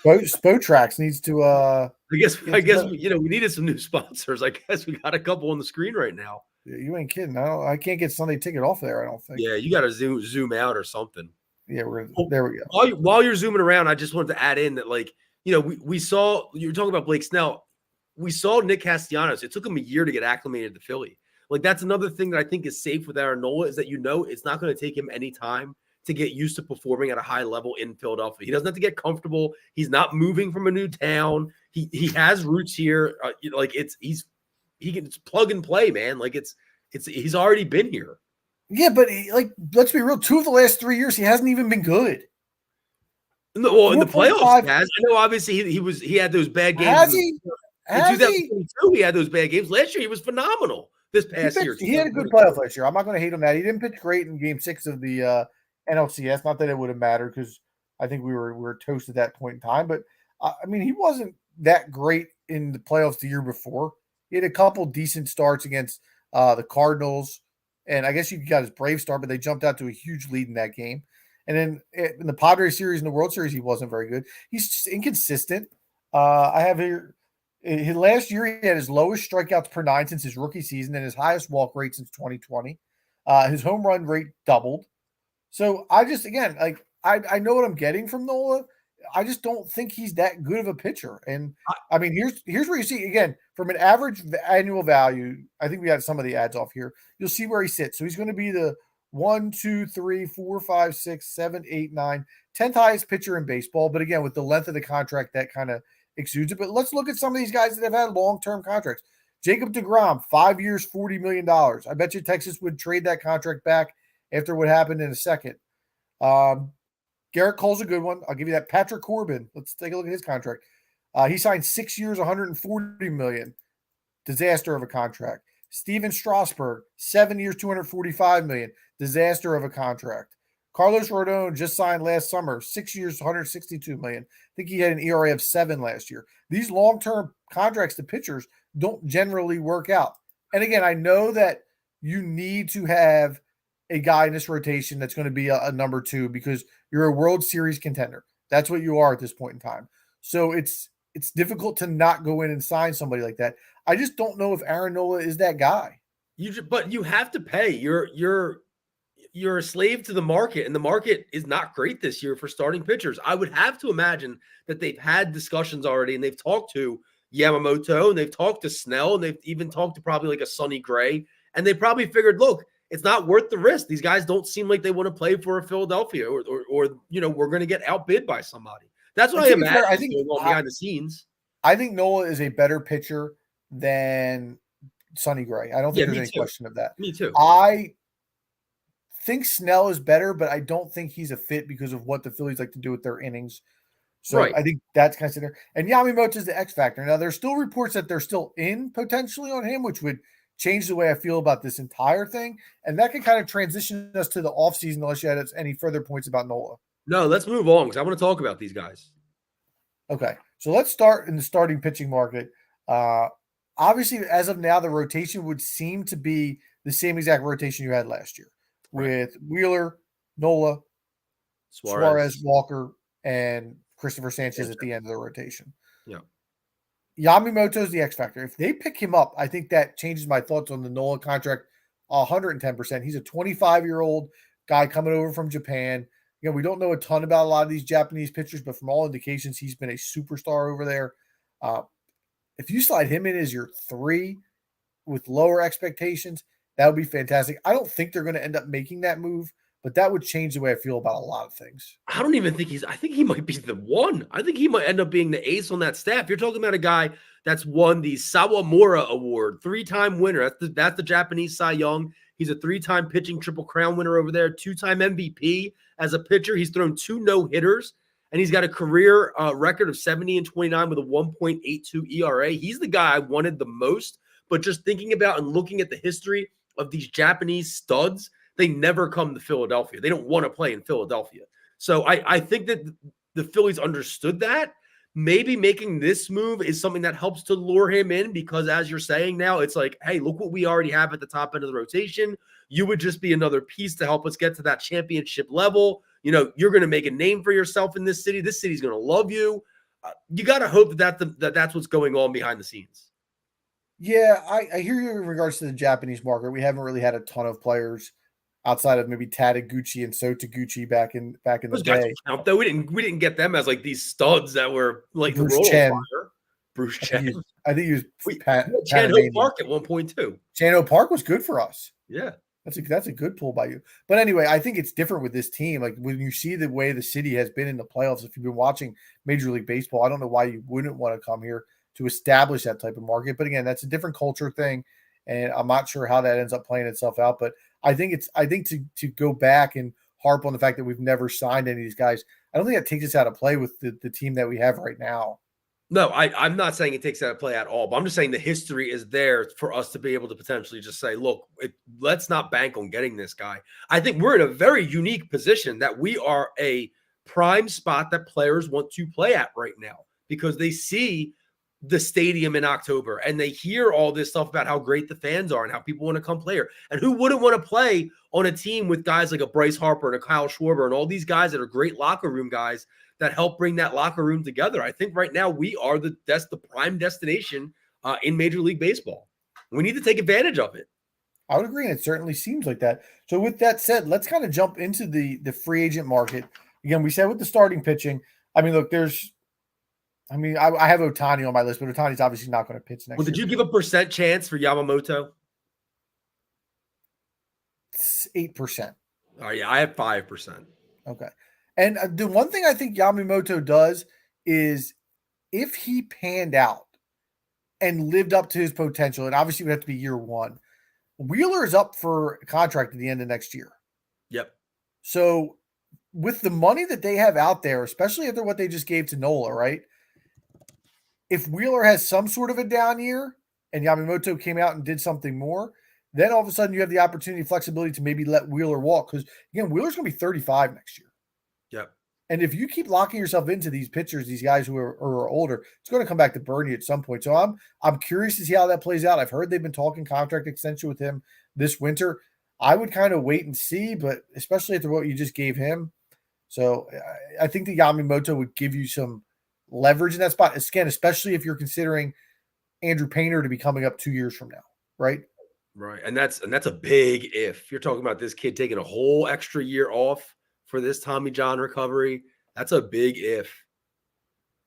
D: Spotrax needs to
E: I guess
D: better.
E: we needed some new sponsors. I guess we got a couple on the screen right now.
D: You ain't kidding. I can't get Sunday Ticket off there, I don't think.
E: Yeah, you got to zoom out or something.
D: Yeah, there we go.
E: While you're zooming around, I just wanted to add in that, like, we saw you were talking about Blake Snell. We saw Nick Castellanos. It took him a year to get acclimated to Philly. Like, that's another thing that I think is safe with Aaron Nola is that it's not going to take him any time to get used to performing at a high level in Philadelphia. He doesn't have to get comfortable. He's not moving from a new town. He has roots here. He can plug and play, man. Like he's already been here.
D: Yeah, but let's be real. 2 of the last 3 years, he hasn't even been good.
E: Well, in the playoffs, I know obviously he had those bad games.
D: Has he?
E: In 2022, he had those bad games. Last year, he was phenomenal. This past year,
D: he had a good playoff last year. I'm not going to hate him that. He didn't pitch great in Game 6 of the NLCS. Not that it would have mattered because I think we were toast at that point in time. But I mean, he wasn't that great in the playoffs the year before. He had a couple decent starts against the Cardinals, and I guess you got his Brave start, but they jumped out to a huge lead in that game. And then in the Padres series and the World Series, he wasn't very good. He's just inconsistent. I have here his last year, he had his lowest strikeouts per 9 since his rookie season and his highest walk rate since 2020. His home run rate doubled. So I just, again, like I know what I'm getting from Nola. I just don't think he's that good of a pitcher. And I mean, here's where you see, again, from an average annual value, I think we had some of the ads off here. You'll see where he sits. So he's going to be the 1, 2, 3, 4, 5, 6, 7, 8, 9, 10th highest pitcher in baseball. But again, with the length of the contract, that kind of exudes it. But let's look at some of these guys that have had long-term contracts. Jacob deGrom, 5 years, $40 million. I bet you Texas would trade that contract back after what happened in a second. Garrett Cole's a good one. I'll give you that. Patrick Corbin. Let's take a look at his contract. He signed 6 years, $140 million. Disaster of a contract. Steven Strasburg, 7 years, $245 million. Disaster of a contract. Carlos Rodon just signed last summer, 6 years, $162 million. I think he had an ERA of 7 last year. These long-term contracts to pitchers don't generally work out. And again, I know that you need to have a guy in this rotation that's going to be a number 2 because you're a World Series contender. That's what you are at this point in time. So it's difficult to not go in and sign somebody like that. I just don't know if Aaron Nola is that guy.
E: But you have to pay. You're a slave to the market, and the market is not great this year for starting pitchers. I would have to imagine that they've had discussions already, and they've talked to Yamamoto, and they've talked to Snell, and they've even talked to probably like a Sonny Gray, and they probably figured, look, it's not worth the risk. These guys don't seem like they want to play for a Philadelphia, or we're going to get outbid by somebody. That's what I imagine. I think behind the scenes.
D: I think Nola is a better pitcher than Sonny Gray. I don't think there's any question of that.
E: Me too.
D: I think Snell is better, but I don't think he's a fit because of what the Phillies like to do with their innings. So
E: Right.
D: I think that's kind of there. And Yamamoto is the X factor. Now there's still reports that they're still in potentially on him, which would change the way I feel about this entire thing. And that could kind of transition us to the offseason unless you had any further points about Nola.
E: No, let's move on because I want to talk about these guys.
D: Okay. So let's start in the starting pitching market. Obviously, as of now, the rotation would seem to be the same exact rotation you had last year with Wheeler, Nola, Suarez, Walker, and Christopher Sanchez at the end of the rotation.
E: Yeah.
D: Yamamoto is the X factor. If they pick him up, I think that changes my thoughts on the Nola contract 110%. He's a 25-year-old guy coming over from Japan. You know, we don't know a ton about a lot of these Japanese pitchers, but from all indications, he's been a superstar over there. If you slide him in as your 3 with lower expectations, that would be fantastic. I don't think they're going to end up making that move, but that would change the way I feel about a lot of things.
E: I don't even think I think he might be the one. I think he might end up being the ace on that staff. You're talking about a guy that's won the Sawamura Award, 3-time winner. That's the Japanese Cy Young. He's a 3-time pitching Triple Crown winner over there, 2-time MVP as a pitcher. He's thrown 2 no-hitters, and he's got a career record of 70-29 with a 1.82 ERA. He's the guy I wanted the most, but just thinking about and looking at the history of these Japanese studs, they never come to Philadelphia. They don't want to play in Philadelphia. So I think that the Phillies understood that. Maybe making this move is something that helps to lure him in because, as you're saying now, it's like, hey, look what we already have at the top end of the rotation. You would just be another piece to help us get to that championship level. You know, you're going to make a name for yourself in this city. This city's going to love you. You got to hope that's what's going on behind the scenes.
D: Yeah, I hear you in regards to the Japanese market. We haven't really had a ton of players outside of maybe Tadeguchi and Sotaguchi back in the day.
E: Count, though. We didn't get them as like these studs that were like
D: Bruce
E: the roll
D: Chen.
E: fire. Bruce Chen.
D: I think he was
E: Chan-Ho Park at one point too.
D: Chan-Ho Park was good for us.
E: Yeah.
D: That's a good pull by you. But anyway, I think it's different with this team. Like when you see the way the city has been in the playoffs, if you've been watching Major League Baseball, I don't know why you wouldn't want to come here to establish that type of market. But again, that's a different culture thing. And I'm not sure how that ends up playing itself out. But I think to go back and harp on the fact that we've never signed any of these guys, I don't think that takes us out of play with the team that we have right now.
E: No, I'm not saying it takes out of play at all, but I'm just saying the history is there for us to be able to potentially just say, look, let's not bank on getting this guy. I think we're in a very unique position that we are a prime spot that players want to play at right now because they see the stadium in October and they hear all this stuff about how great the fans are and how people want to come play here. And who wouldn't want to play on a team with guys like a Bryce Harper and a Kyle Schwarber and all these guys that are great locker room guys that help bring that locker room together. I think right now we are the prime destination in Major League Baseball. We need to take advantage of it.
D: I would agree. And it certainly seems like that. So with that said, let's kind of jump into the free agent market. Again, we said with the starting pitching, I mean, look, I have Ohtani on my list, but Ohtani's obviously not going to pitch next year.
E: Did you give a percent chance for Yamamoto?
D: It's 8%.
E: Oh, yeah, I have 5%.
D: Okay. And the one thing I think Yamamoto does is if he panned out and lived up to his potential, and obviously it would have to be year one, Wheeler is up for a contract at the end of next year.
E: Yep.
D: So with the money that they have out there, especially after what they just gave to Nola, right? If Wheeler has some sort of a down year and Yamamoto came out and did something more, then all of a sudden you have the opportunity, flexibility to maybe let Wheeler walk. Because, again, Wheeler's going to be 35 next year.
E: Yep.
D: And if you keep locking yourself into these pitchers, these guys who are older, it's going to come back to burn you at some point. So I'm curious to see how that plays out. I've heard they've been talking contract extension with him this winter. I would kind of wait and see, but especially after what you just gave him. So I think the Yamamoto would give you some leverage in that spot. Again, especially if you're considering Andrew Painter to be coming up 2 years from now, right?
E: Right. And that's a big if. You're talking about this kid taking a whole extra year off for this Tommy John recovery. That's a big if.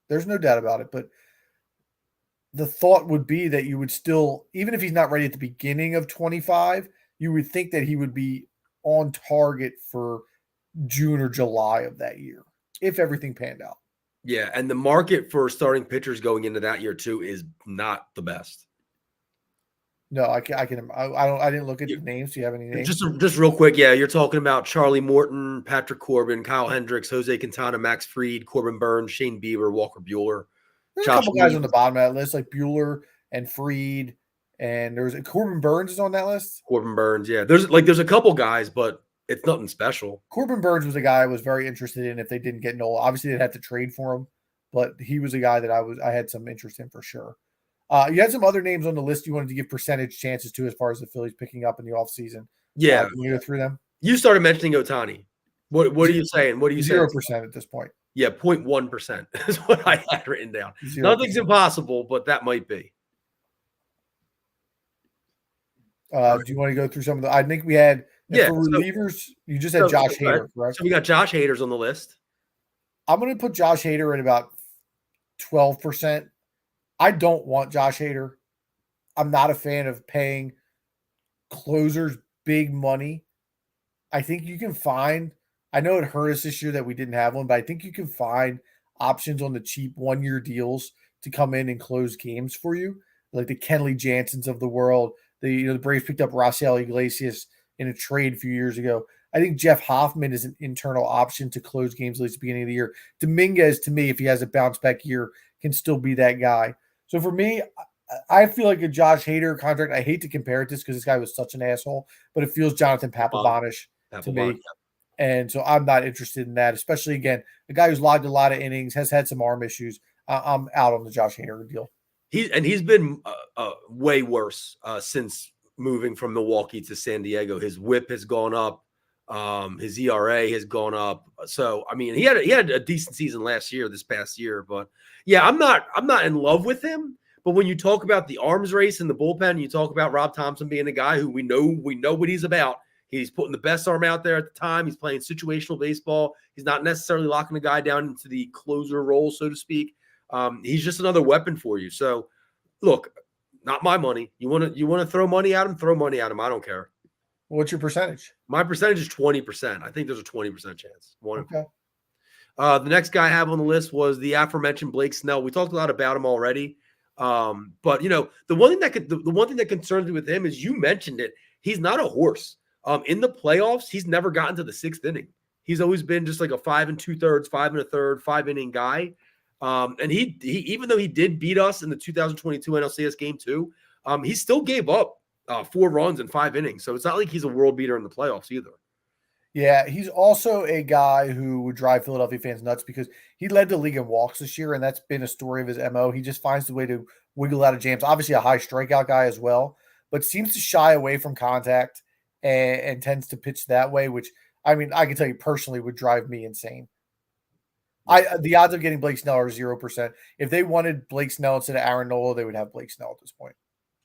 D: There's no doubt about it. But the thought would be that you would still, even if he's not ready at the beginning of 25, you would think that he would be on target for June or July of that year, if everything panned out.
E: Yeah, and the market for starting pitchers going into that year too is not the best.
D: No, I don't. I didn't look at the names. Do you have any names?
E: Just real quick, yeah, you're talking about Charlie Morton, Patrick Corbin, Kyle Hendricks, Jose Quintana, Max Fried, Corbin Burns, Shane Bieber, Walker Bueller.
D: There's
E: Josh
D: a couple guys
E: Lee.
D: on the bottom of that list, like Bueller and Fried, and there's Corbin Burns is on that list.
E: Corbin Burns, yeah. There's a couple guys, but it's nothing special.
D: Corbin Burns was a guy I was very interested in if they didn't get Nola. Obviously, they'd have to trade for him, but he was a guy that I had some interest in for sure. You had some other names on the list you wanted to give percentage chances to as far as the Phillies picking up in the offseason.
E: Yeah.
D: Can we go through them?
E: You started mentioning Otani. What are you saying? What are you saying?
D: 0% at this point.
E: Yeah, 0.1% is what I had written down.
D: 0%.
E: Nothing's impossible, but that might be.
D: Do you want to go through some of the? I think we had for relievers. You just had Josh Hader, correct?
E: So we got Josh Hader's on the list.
D: I'm going to put Josh Hader at about 12%. I don't want Josh Hader. I'm not a fan of paying closers big money. I think you can find. I know it hurt us this year that we didn't have one, but I think you can find options on the cheap 1-year deals to come in and close games for you, like the Kenley Janssens of the world. The Braves picked up Rafael Iglesias in a trade a few years ago. I think Jeff Hoffman is an internal option to close games at least at the beginning of the year. Dominguez, to me, if he has a bounce back year, can still be that guy. So for me, I feel like a Josh Hader contract. I hate to compare it to this because this guy was such an asshole, but it feels Jonathan Papelbonish to me. And so I'm not interested in that, especially, again, a guy who's logged a lot of innings, has had some arm issues. I'm out on the Josh Hader deal.
E: He's been way worse since moving from Milwaukee to San Diego. His WHIP has gone up. His ERA has gone up. So, I mean, he had a decent season this past year, but yeah, I'm not in love with him. But when you talk about the arms race and the bullpen, you talk about Rob Thompson being a guy who we know what he's about. He's putting the best arm out there at the time. He's playing situational baseball. He's not necessarily locking a guy down into the closer role, so to speak. He's just another weapon for you. So, look, not my money. You want to throw money at him? Throw money at him. I don't care.
D: What's your percentage?
E: My percentage is 20%. I think there's a 20% chance.
D: Okay.
E: The next guy I have on the list was the aforementioned Blake Snell. We talked a lot about him already. But the one thing that concerns me with him is, you mentioned it. He's not a horse. In the playoffs, he's never gotten to the 6th inning. He's always been just like a 5 2/3, 5 1/3, 5-inning guy. And he even though he did beat us in the 2022 NLCS Game 2, he still gave up 4 runs in 5 innings. So it's not like he's a world beater in the playoffs either.
D: Yeah, he's also a guy who would drive Philadelphia fans nuts because he led the league in walks this year, and that's been a story of his MO. He just finds the way to wiggle out of jams. Obviously a high strikeout guy as well, but seems to shy away from contact and tends to pitch that way, which, I mean, I can tell you personally would drive me insane. The odds of getting Blake Snell are 0%. If they wanted Blake Snell instead of Aaron Nola, they would have Blake Snell at this point.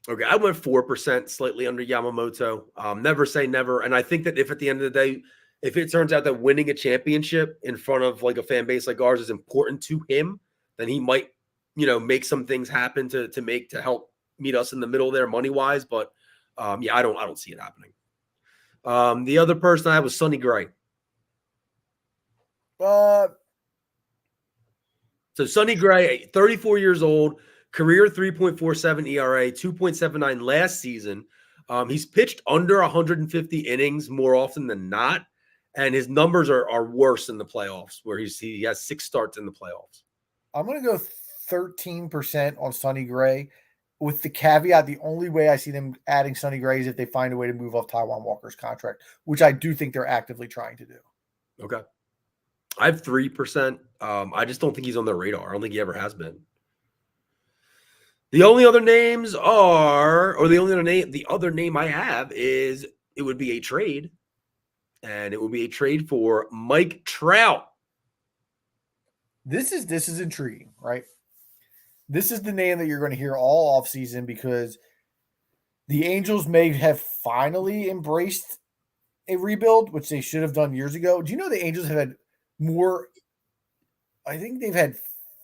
E: Okay, I went 4%, slightly under Yamamoto. Never say never. And I think that if at the end of the day, if it turns out that winning a championship in front of like a fan base like ours is important to him, then he might, make some things happen to help meet us in the middle there money wise. But yeah, I don't see it happening. The other person I had was Sonny Gray. So Sonny Gray, 34 years old, career 3.47 ERA, 2.79 last season. He's pitched under 150 innings more often than not, and his numbers are worse in the playoffs, where he has 6 starts in the playoffs.
D: I'm going to go 13% on Sonny Gray, with the caveat the only way I see them adding Sonny Gray is if they find a way to move off Taijuan Walker's contract, which I do think they're actively trying to do.
E: Okay. I have 3%. I just don't think he's on their radar. I don't think he ever has been. The only other names the other name I have is, it would be a trade, and it would be a trade for Mike Trout.
D: This is intriguing, right? This is the name that you're going to hear all offseason because the Angels may have finally embraced a rebuild, which they should have done years ago. Do you know the Angels have had more? I think they've had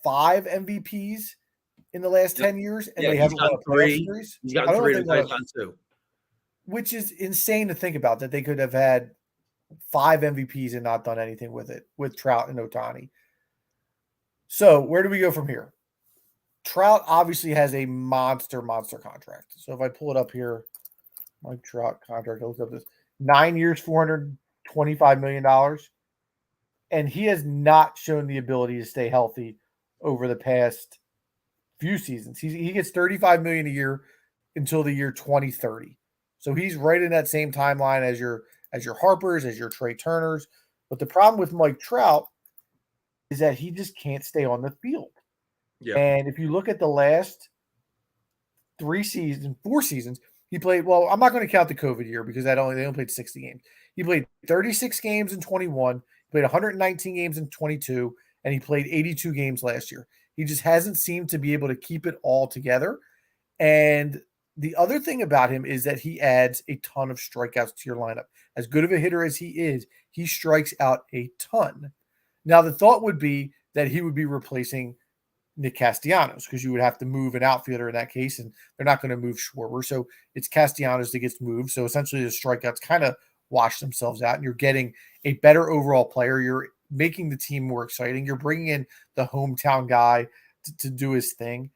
D: 5 MVPs in the last 10 years, and they haven't won a playoff series.
E: He's gotten 3 in too.
D: Which is insane to think about, that they could have had 5 MVPs and not done anything with it, with Trout and Otani. So where do we go from here? Trout obviously has a monster contract. So if I pull it up here, Mike Trout contract, I looked up this 9 years, $425 million. And he has not shown the ability to stay healthy over the past few seasons. He gets $35 million a year until the year 2030. So he's right in that same timeline as your Harpers, as your Trey Turners. But the problem with Mike Trout is that he just can't stay on the field.
E: Yeah.
D: And if you look at the last 4 seasons, he played. Well, I'm not going to count the COVID year because they only played 60 games. He played 36 games in 21, played 119 games in 22, and he played 82 games last year. He just hasn't seemed to be able to keep it all together. And the other thing about him is that he adds a ton of strikeouts to your lineup. As good of a hitter as he is, he strikes out a ton. Now, the thought would be that he would be replacing Nick Castellanos because you would have to move an outfielder in that case, and they're not going to move Schwarber. So it's Castellanos that gets moved. So essentially the strikeouts kind of wash themselves out, and you're getting a better overall player. You're making the team more exciting. You're bringing in the hometown guy to do his thing.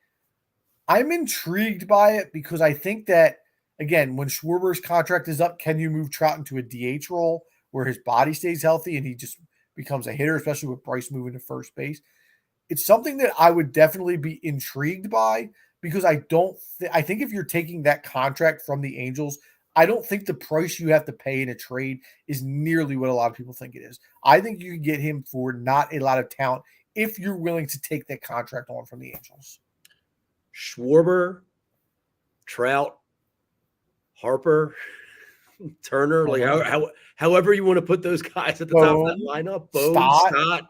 D: I'm intrigued by it because I think that, again, when Schwarber's contract is up, can you move Trout into a DH role where his body stays healthy and he just becomes a hitter, especially with Bryce moving to first base? It's something that I would definitely be intrigued by because I think if you're taking that contract from the Angels, I don't think the price you have to pay in a trade is nearly what a lot of people think it is. I think you can get him for not a lot of talent if you're willing to take that contract on from the Angels.
E: Schwarber, Trout, Harper, Turner, like however you want to put those guys at the top of that lineup. Stott.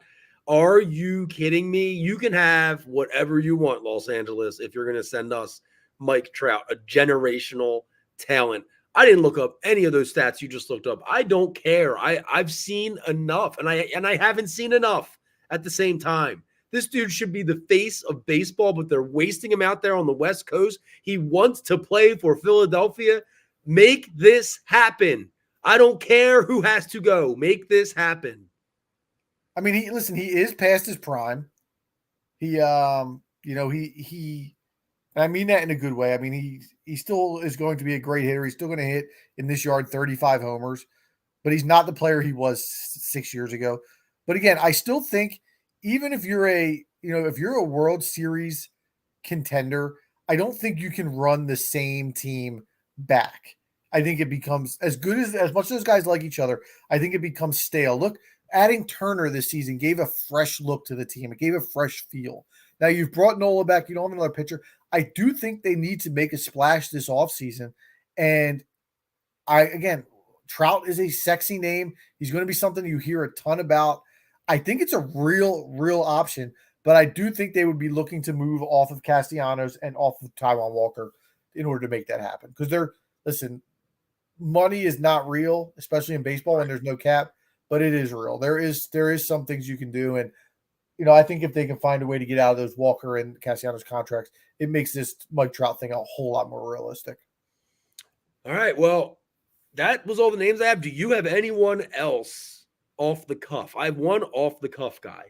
E: Are you kidding me? You can have whatever you want, Los Angeles, if you're going to send us Mike Trout, a generational talent. I didn't look up any of those stats you just looked up. I don't care. I've seen enough, and I haven't seen enough at the same time. This dude should be the face of baseball, but they're wasting him out there on the West Coast. He wants to play for Philadelphia. Make this happen. I don't care who has to go. Make this happen.
D: I mean, he is past his prime. He, and I mean that in a good way. I mean, he still is going to be a great hitter. He's still going to hit in this yard 35 homers, but he's not the player he was 6 years ago. But again, I still think even if you're a World Series contender, I don't think you can run the same team back. I think it becomes as much as those guys like each other, I think it becomes stale. Look, adding Turner this season gave a fresh look to the team. It gave a fresh feel. Now you've brought Nola back. You don't have another pitcher. I do think they need to make a splash this offseason. And Trout is a sexy name. He's going to be something you hear a ton about. I think it's a real option, but I do think they would be looking to move off of Castellanos and off of Taijuan Walker in order to make that happen. Because money is not real, especially in baseball when there's no cap, but it is real. There is some things you can do. And, I think if they can find a way to get out of those Walker and Castellanos contracts, it makes this Mike Trout thing a whole lot more realistic.
E: All right. Well, that was all the names I have. Do you have anyone else off the cuff? I have one off the cuff guy.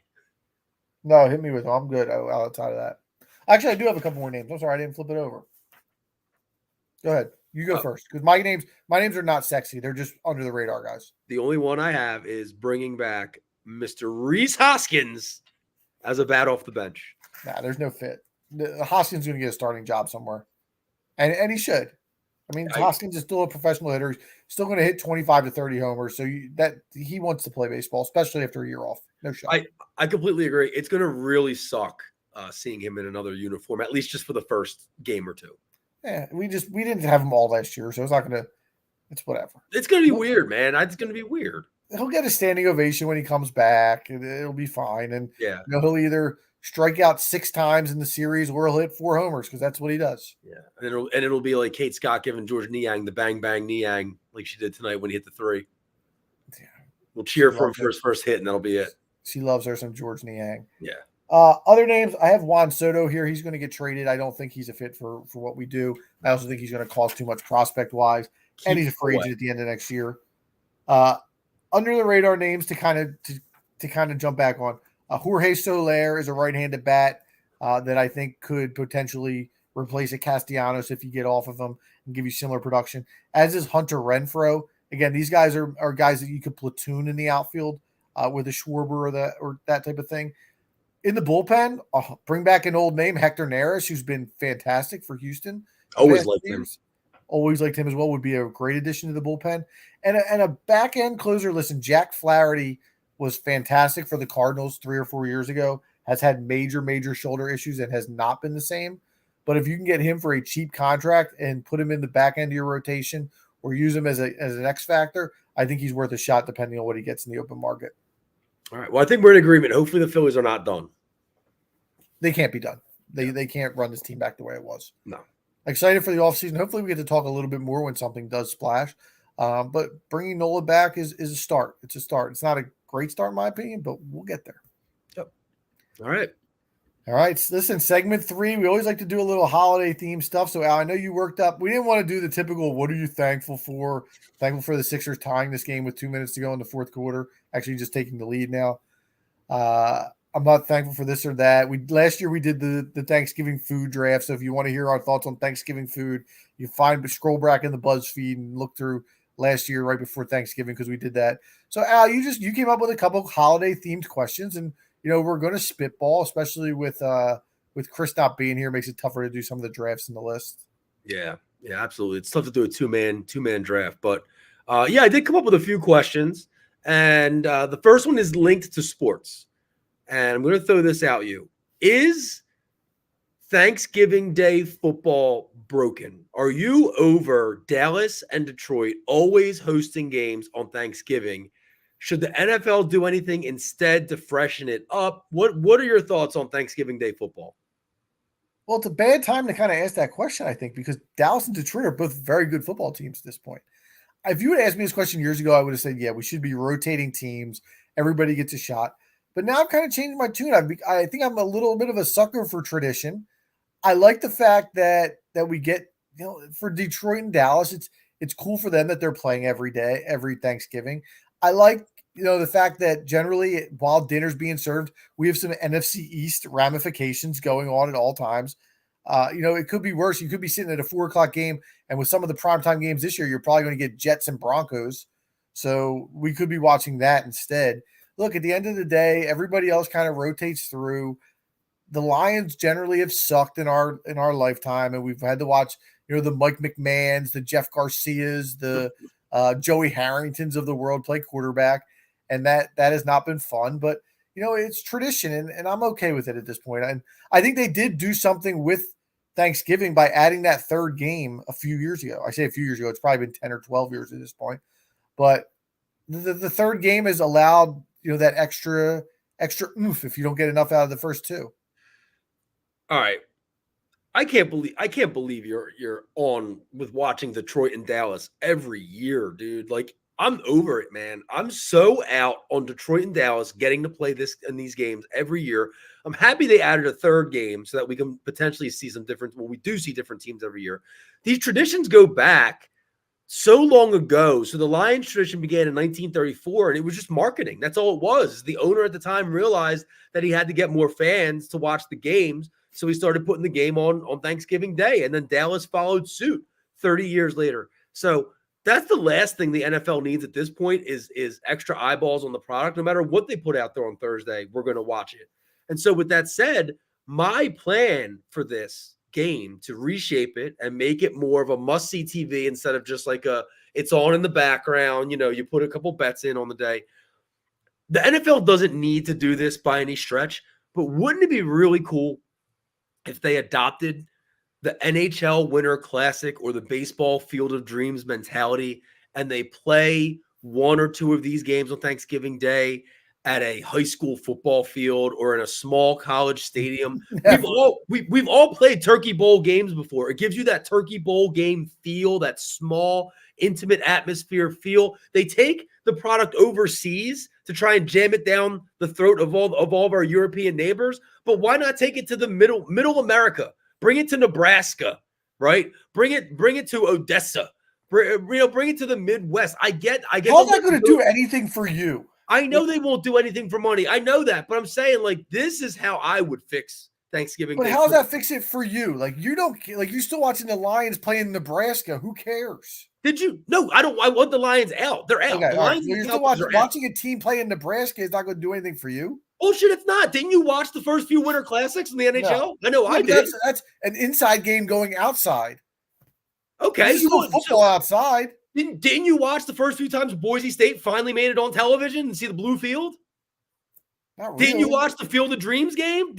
D: No, hit me with them. I'm good outside of that. Actually, I do have a couple more names. I'm sorry, I didn't flip it over. Go ahead. You go first, because my names are not sexy. They're just under the radar guys.
E: The only one I have is bringing back Mr. Rhys Hoskins as a bat off the bench.
D: Nah, there's no fit. Hoskins is going to get a starting job somewhere, and he should. I mean, Hoskins is still a professional hitter. He's still going to hit 25 to 30 homers. So he wants to play baseball, especially after a year off. No shot.
E: I completely agree. It's going to really suck seeing him in another uniform, at least just for the first game or two.
D: Yeah, we didn't have him all last year, so it's whatever.
E: It's going to be weird, man. It's going to be weird.
D: He'll get a standing ovation when he comes back, and it'll be fine. And
E: yeah,
D: he'll either strike out 6 times in the series or he'll hit 4 homers because that's what he does.
E: Yeah, and it'll be like Kate Scott giving George Niang the bang bang Niang like she did tonight when he hit the 3. Yeah, we'll cheer for him for his first hit, and that'll be it.
D: She loves her some George Niang.
E: Yeah.
D: Other names, I have Juan Soto here. He's going to get traded. I don't think he's a fit for what we do. I also think he's going to cost too much prospect-wise, and he's a free agent at the end of next year. Under the radar names to kind of jump back on. Jorge Soler is a right-handed bat. that I think could potentially replace a Castellanos if you get off of him and give you similar production, as is Hunter Renfroe. Again, these guys are guys that you could platoon in the outfield with a Schwarber or that type of thing. In the bullpen, bring back an old name, Hector Neris, who's been fantastic for Houston.
E: Always liked him.
D: Always liked him as well. Would be a great addition to the bullpen. And a back end closer. Listen, Jack Flaherty was fantastic for the Cardinals 3 or 4 years ago. Has had major shoulder issues and has not been the same. But if you can get him for a cheap contract and put him in the back end of your rotation or use him as an X factor, I think he's worth a shot depending on what he gets in the open market.
E: All right. Well, I think we're in agreement. Hopefully the Phillies are not done.
D: They can't be done. They can't run this team back the way it was.
E: No.
D: Excited for the offseason. Hopefully we get to talk a little bit more when something does splash. But bringing Nola back is a start. It's a start. It's not a great start in my opinion, but we'll get there.
E: Yep. All right.
D: All right. So listen, segment 3, we always like to do a little holiday theme stuff. So Al, I know you worked up. We didn't want to do the typical, what are you thankful for? Thankful for the Sixers tying this game with 2 minutes to go in the fourth quarter, actually just taking the lead now. I'm not thankful for this or that. Last year we did the Thanksgiving food draft. So if you want to hear our thoughts on Thanksgiving food, you scroll back in the BuzzFeed and look through last year right before Thanksgiving because we did that. So Al, you came up with a couple holiday themed questions, and we're going to spitball, especially with Chris not being here, makes it tougher to do some of the drafts in the list.
E: Yeah, absolutely. It's tough to do a two-man draft, but I did come up with a few questions, and the first one is linked to sports. And I'm going to throw this out you. Is Thanksgiving Day football broken? Are you over Dallas and Detroit always hosting games on Thanksgiving? Should the NFL do anything instead to freshen it up? What are your thoughts on Thanksgiving Day football?
D: Well, it's a bad time to kind of ask that question, I think, because Dallas and Detroit are both very good football teams at this point. If you would ask me this question years ago, I would have said, yeah, we should be rotating teams. Everybody gets a shot. But now I've kind of changed my tune. I think I'm a little bit of a sucker for tradition. I like the fact that we get, for Detroit and Dallas, it's cool for them that they're playing every day, every Thanksgiving. I like, the fact that generally while dinner's being served, we have some NFC East ramifications going on at all times. It could be worse. You could be sitting at a 4:00 game, and with some of the primetime games this year, you're probably going to get Jets and Broncos. So we could be watching that instead. Look, at the end of the day, everybody else kind of rotates through. The Lions generally have sucked in our lifetime, and we've had to watch, the Mike McMahons, the Jeff Garcias, the Joey Harringtons of the world play quarterback, and that has not been fun. But it's tradition, and I'm okay with it at this point. And I think they did do something with Thanksgiving by adding that third game a few years ago. I say a few years ago; it's probably been 10 or 12 years at this point. But the third game has allowed that extra oomph if you don't get enough out of the first two.
E: All right. I can't believe you're on with watching Detroit and Dallas every year, dude. Like, I'm over it, man. I'm so out on Detroit and Dallas getting to play this in these games every year. I'm happy they added a third game so that we can potentially see some different. Well, we do see different teams every year. These traditions go back so long ago. So the Lions tradition began in 1934, and it was just marketing. That's all it was. The owner at the time realized that he had to get more fans to watch the games, so he started putting the game on Thanksgiving Day, and then Dallas followed suit 30 years later. So that's the last thing the NFL needs at this point is extra eyeballs on the product. No matter what they put out there on Thursday, we're going to watch it. And so with that said, my plan for this game to reshape it and make it more of a must-see TV instead of just like it's on in the background, you put a couple bets in on the day. The NFL doesn't need to do this by any stretch, but wouldn't it be really cool if they adopted the NHL Winter Classic or the baseball Field of Dreams mentality and they play one or two of these games on Thanksgiving Day at a high school football field or in a small college stadium? We've all played Turkey Bowl games before. It gives you that Turkey Bowl game feel, that small, intimate atmosphere feel. They take the product overseas to try and jam it down the throat of all of our European neighbors. But why not take it to the middle America? Bring it to Nebraska, right? Bring it to Odessa. Bring it to the Midwest. I get.
D: How's that going to do anything for you?
E: I know they won't do anything for money. I know that, but I'm saying, like, this is how I would fix Thanksgiving
D: But
E: Day.
D: how does that fix it for you? Like you don't like you're still watching the Lions playing Nebraska. Who cares?
E: Did you? No, I don't. I want the Lions out. They're out.
D: Okay,
E: The
D: all right.
E: Lions
D: Well,
E: and
D: you're still
E: Cowboys are out.
D: watching a team play in Nebraska is not going to do anything for you.
E: Bullshit, it's not. Didn't you watch the first few Winter Classics in the NHL?
D: No.
E: I know
D: Yeah,
E: I
D: but
E: did.
D: that's an inside game going outside.
E: Okay,
D: This is no football outside.
E: Didn't you watch the first few times Boise State finally made it on television and see the blue field?
D: Not really.
E: Didn't you watch the Field of Dreams game?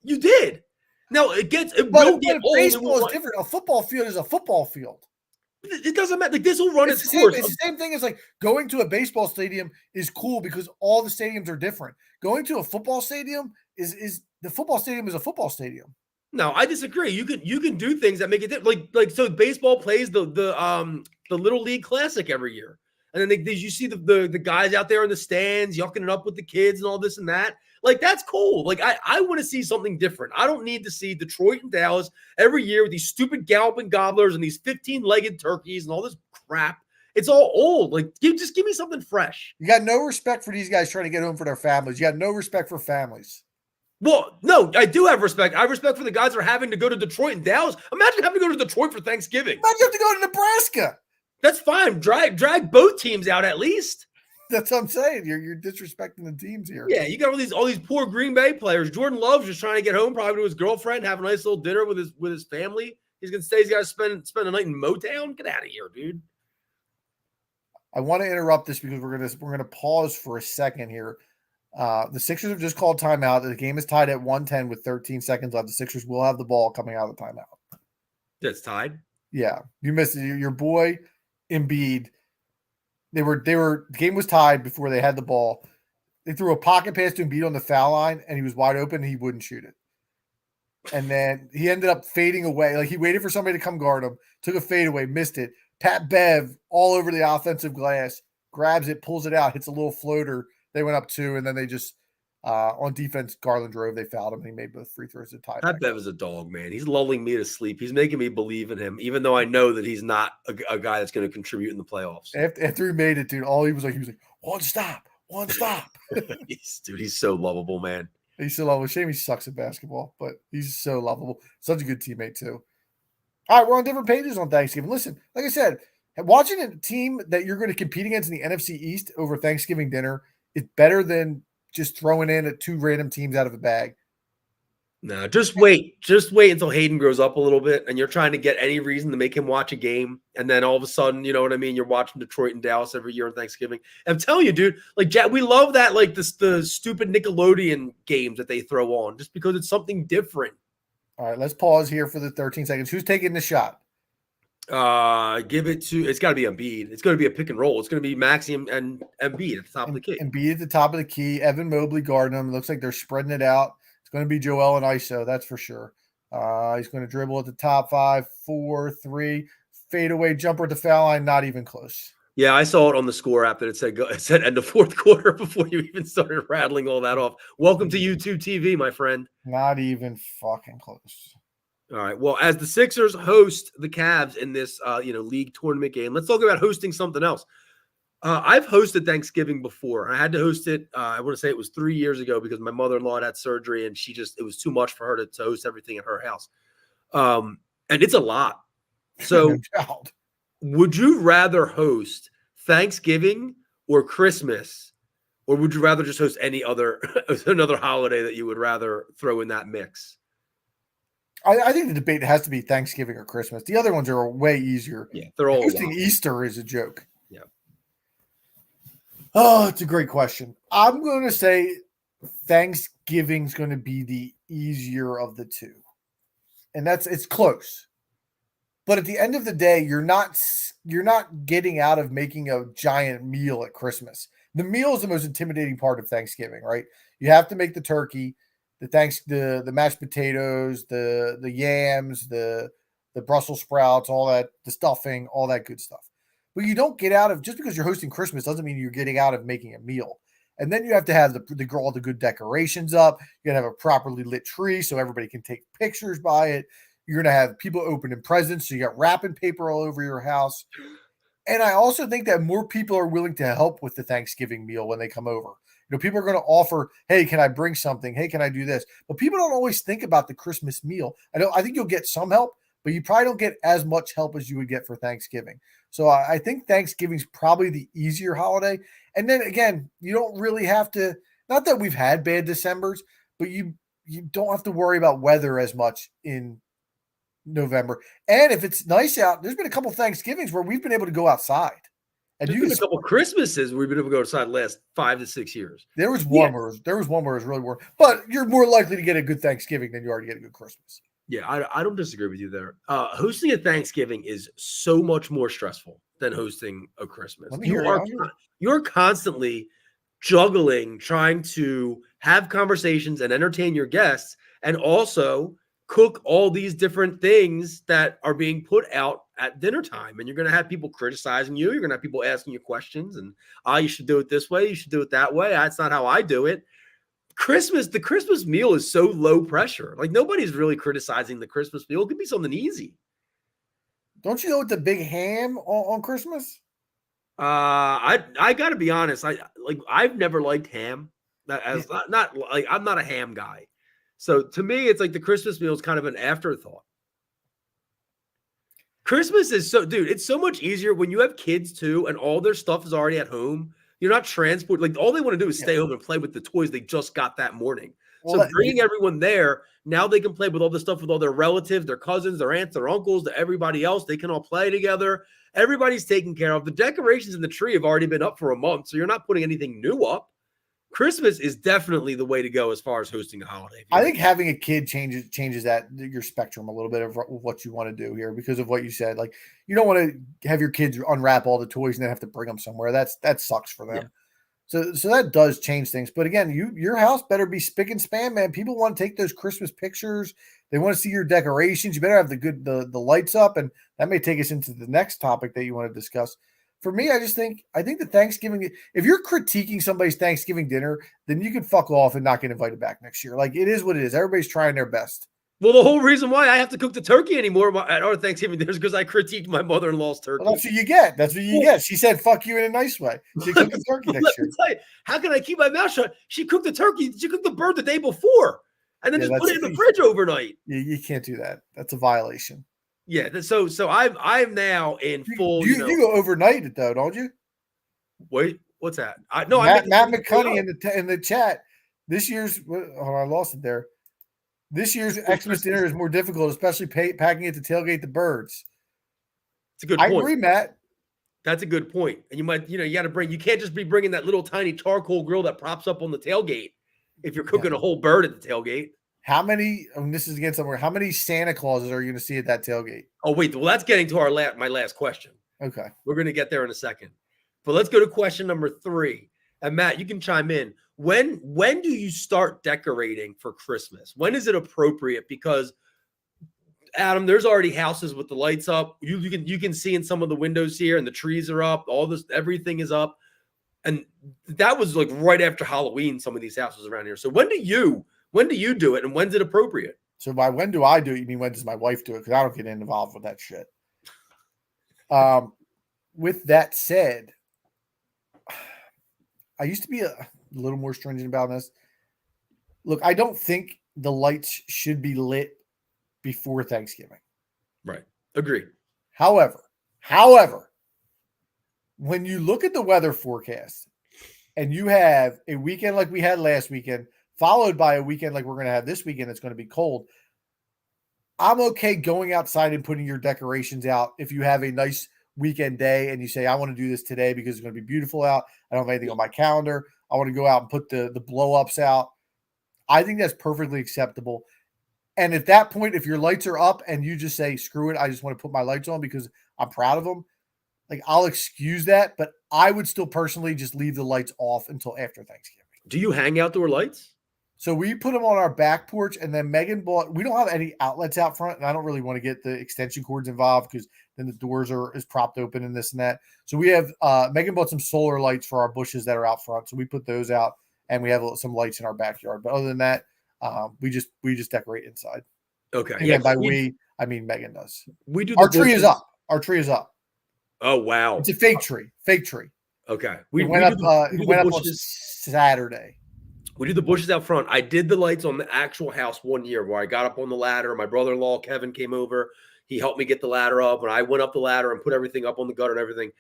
E: You did. Now it
D: But
E: will get old.
D: baseball is different. A football field is a football field.
E: It doesn't matter. Like this will run its
D: It's
E: course.
D: the same thing as like going to a baseball stadium is cool because all the stadiums are different. Going to a football stadium is the football stadium is a football stadium.
E: No, I disagree. You can do things that make it different. Like so baseball plays the Little League Classic every year. And then you see the guys out there in the stands yucking it up with the kids and all this and that. Like, that's cool. Like, I want to see something different. I don't need to see Detroit and Dallas every year with these stupid galloping gobblers and these 15-legged turkeys and all this crap. It's all old. Like, just give me something fresh.
D: You got no respect for these guys trying to get home for their families. You got no respect for families.
E: Well, no, I do have respect. I have respect for the guys that are having to go to Detroit and Dallas. Imagine having to go to Detroit for Thanksgiving.
D: Imagine you have to go to Nebraska.
E: That's fine. Drag both teams out at least.
D: That's what I'm saying. You're disrespecting the teams here.
E: Yeah, you got all these poor Green Bay players. Jordan Love's just trying to get home, probably to his girlfriend, have a nice little dinner with his family. He's gonna stay. He's got to spend a night in Motown. Get out of here, dude.
D: I want to interrupt this because we're gonna pause for a second here. The Sixers have just called timeout. The game is tied at 110 with 13 seconds left. The Sixers will have the ball coming out of the timeout.
E: That's tied.
D: Yeah, you missed it. Your boy Embiid. The game was tied before they had the ball. They threw a pocket pass to Embiid on the foul line, and he was wide open. And he wouldn't shoot it, and then he ended up fading away. Like he waited for somebody to come guard him, took a fadeaway, missed it. Pat Bev all over the offensive glass, grabs it, pulls it out, hits a little floater. They went up 2, and then they just on defense. Garland drove. They fouled him. And he made both free throws to tie.
E: Pat Bev is a dog, man. He's lulling me to sleep. He's making me believe in him, even though I know that he's not a guy that's going to contribute in the playoffs.
D: After he made it, dude, all he was like, one stop.
E: He's so lovable, man.
D: He's so lovable. Shame he sucks at basketball, but he's so lovable. Such a good teammate too. All right, we're on different pages on Thanksgiving. Listen, like I said, watching a team that you're going to compete against in the NFC East over Thanksgiving dinner is better than just throwing in at 2 random teams out of a bag.
E: No, just wait until Hayden grows up a little bit and you're trying to get any reason to make him watch a game. And then all of a sudden, you know what I mean? You're watching Detroit and Dallas every year on Thanksgiving. I'm telling you, dude, like Jack, we love that, like the stupid Nickelodeon games that they throw on just because it's something different.
D: All right, let's pause here for the 13 seconds. Who's taking the shot?
E: It's got to be Embiid. It's going to be a pick and roll. It's going to be Maxey and Embiid at the top of the key.
D: Embiid at the top of the key. Evan Mobley guarding him. It looks like they're spreading it out. It's going to be Joel and ISO, that's for sure. He's going to dribble at the top 5, 4, 3, fadeaway jumper at the foul line, not even close.
E: Yeah, I saw it on the score app that it said end of fourth quarter before you even started rattling all that off. Welcome to YouTube TV, my friend.
D: Not even fucking close.
E: All right. Well, as the Sixers host the Cavs in this league tournament game, let's talk about hosting something else. I've hosted Thanksgiving before. I had to host it. I want to say it was 3 years ago because my mother-in-law had surgery and it was too much for her to host everything at her house. And it's a lot. So would you rather host Thanksgiving or Christmas, or would you rather just host another holiday that you would rather throw in that mix?
D: I think the debate has to be Thanksgiving or Christmas. The other ones are way easier.
E: Yeah, they're all
D: hosting Easter is a joke.
E: Yeah.
D: Oh, it's a great question. I'm going to say Thanksgiving's going to be the easier of the two. And it's close. But at the end of the day, you're not getting out of making a giant meal at Christmas. The meal is the most intimidating part of Thanksgiving, right? You have to make the turkey, the mashed potatoes, the yams, the Brussels sprouts, all that, the stuffing, all that good stuff. But you don't get out of, just because you're hosting Christmas doesn't mean you're getting out of making a meal. And then you have to have all the good decorations up. You got to have a properly lit tree so everybody can take pictures by it. You're going to have people opening presents, so you got wrapping paper all over your house. And I also think that more people are willing to help with the Thanksgiving meal when they come over. People are going to offer, hey, can I bring something? Hey, can I do this? But people don't always think about the Christmas meal. I think you'll get some help, but you probably don't get as much help as you would get for Thanksgiving. So I think Thanksgiving's probably the easier holiday. And then again, you don't really have to, not that we've had bad Decembers, but you don't have to worry about weather as much in November. And if it's nice out, there's been a couple Thanksgivings where we've been able to go outside. And
E: There's been a couple Christmases we've been able to go outside the last 5 to 6 years.
D: There was one where it was really warm, but you're more likely to get a good Thanksgiving than you are to get a good Christmas.
E: Yeah, I don't disagree with you there. Hosting a Thanksgiving is so much more stressful than hosting a Christmas. You're constantly juggling, trying to have conversations and entertain your guests, and also cook all these different things that are being put out at dinner time. And you're going to have people criticizing you. You're going to have people asking you questions and, you should do it this way. You should do it that way. That's not how I do it. The Christmas meal is so low pressure. Like nobody's really criticizing the Christmas meal. It could be something easy.
D: Don't you know what the big ham on Christmas?
E: I got to be honest. I've never liked ham. I'm not a ham guy. So to me, it's like the Christmas meal is kind of an afterthought. Christmas is it's so much easier when you have kids too, and all their stuff is already at home. You're not transported. Like all they want to do is stay home and play with the toys they just got that morning. Well, so bringing everyone there, now they can play with all the stuff with all their relatives, their cousins, their aunts, their uncles, everybody else. They can all play together. Everybody's taken care of. The decorations in the tree have already been up for a month, so you're not putting anything new up. Christmas is definitely the way to go as far as hosting a holiday.
D: I think having a kid changes your spectrum a little bit of what you want to do here because of what you said. Like you don't want to have your kids unwrap all the toys and then have to bring them somewhere. That sucks for them. Yeah. So that does change things. But again, your house better be spick and span, man. People want to take those Christmas pictures. They want to see your decorations. You better have the lights up, and that may take us into the next topic that you want to discuss. For me, I think the Thanksgiving, if you're critiquing somebody's Thanksgiving dinner, then you can fuck off and not get invited back next year. Like it is what it is. Everybody's trying their best.
E: Well, the whole reason why I have to cook the turkey anymore at our Thanksgiving dinner is because I critiqued my mother-in-law's turkey.
D: Well, that's what you get. That's what you get. She said, fuck you in a nice way. She cooked the turkey next year.
E: You, how can I keep my mouth shut? She cooked the turkey. She cooked the bird the day before and then just put it in the fridge overnight.
D: You can't do that. That's a violation.
E: Yeah. So I'm now in full.
D: You go overnight it though, don't you?
E: Wait, what's that? Matt
D: McCunny in the chat. This year's I lost it there. This year's Xmas dinner is more difficult, especially packing it to tailgate the birds.
E: It's a good point.
D: I agree, Matt.
E: That's a good point. And you got to bring. You can't just be bringing that little tiny charcoal grill that props up on the tailgate if you're cooking a whole bird at the tailgate.
D: How many? This is again somewhere. How many Santa Clauses are you going to see at that tailgate?
E: Oh wait, well that's getting to my last question.
D: Okay,
E: we're going to get there in a second. But let's go to question number 3. And Matt, you can chime in. When do you start decorating for Christmas? When is it appropriate? Because Adam, there's already houses with the lights up. You can see in some of the windows here, and the trees are up. Everything is up, and that was like right after Halloween. Some of these houses around here. So when do you do it, and when's it appropriate?
D: So by when do I do it? You mean when does my wife do it? Because I don't get involved with that shit. With that said, I used to be a little more stringent about this. Look, I don't think the lights should be lit before Thanksgiving.
E: Right. Agree.
D: However, when you look at the weather forecast and you have a weekend like we had last weekend, followed by a weekend like we're going to have this weekend that's going to be cold, I'm okay going outside and putting your decorations out if you have a nice weekend day and you say, I want to do this today because it's going to be beautiful out. I don't have anything on my calendar. I want to go out and put the blow ups out. I think that's perfectly acceptable. And at that point, if your lights are up and you just say, screw it, I just want to put my lights on because I'm proud of them, like I'll excuse that, but I would still personally just leave the lights off until after Thanksgiving.
E: Do you hang outdoor lights?
D: So we put them on our back porch, and then Megan we don't have any outlets out front, and I don't really want to get the extension cords involved because then the doors is propped open and this and that. So we have Megan bought some solar lights for our bushes that are out front. So we put those out, and we have some lights in our backyard. But other than that, we just decorate inside.
E: Okay.
D: And yeah, by I mean Megan does.
E: We do.
D: Our tree is up. Our tree is up.
E: Oh wow!
D: It's a fake tree. Fake tree.
E: Okay.
D: We
E: We
D: went
E: do
D: up.
E: the
D: It went up on
E: bushes.
D: Saturday.
E: We do the bushes out front. I did the lights on the actual house one year where I got up on the ladder. My brother-in-law, Kevin, came over. He helped me get the ladder up, and I went up the ladder and put everything up on the gutter and everything.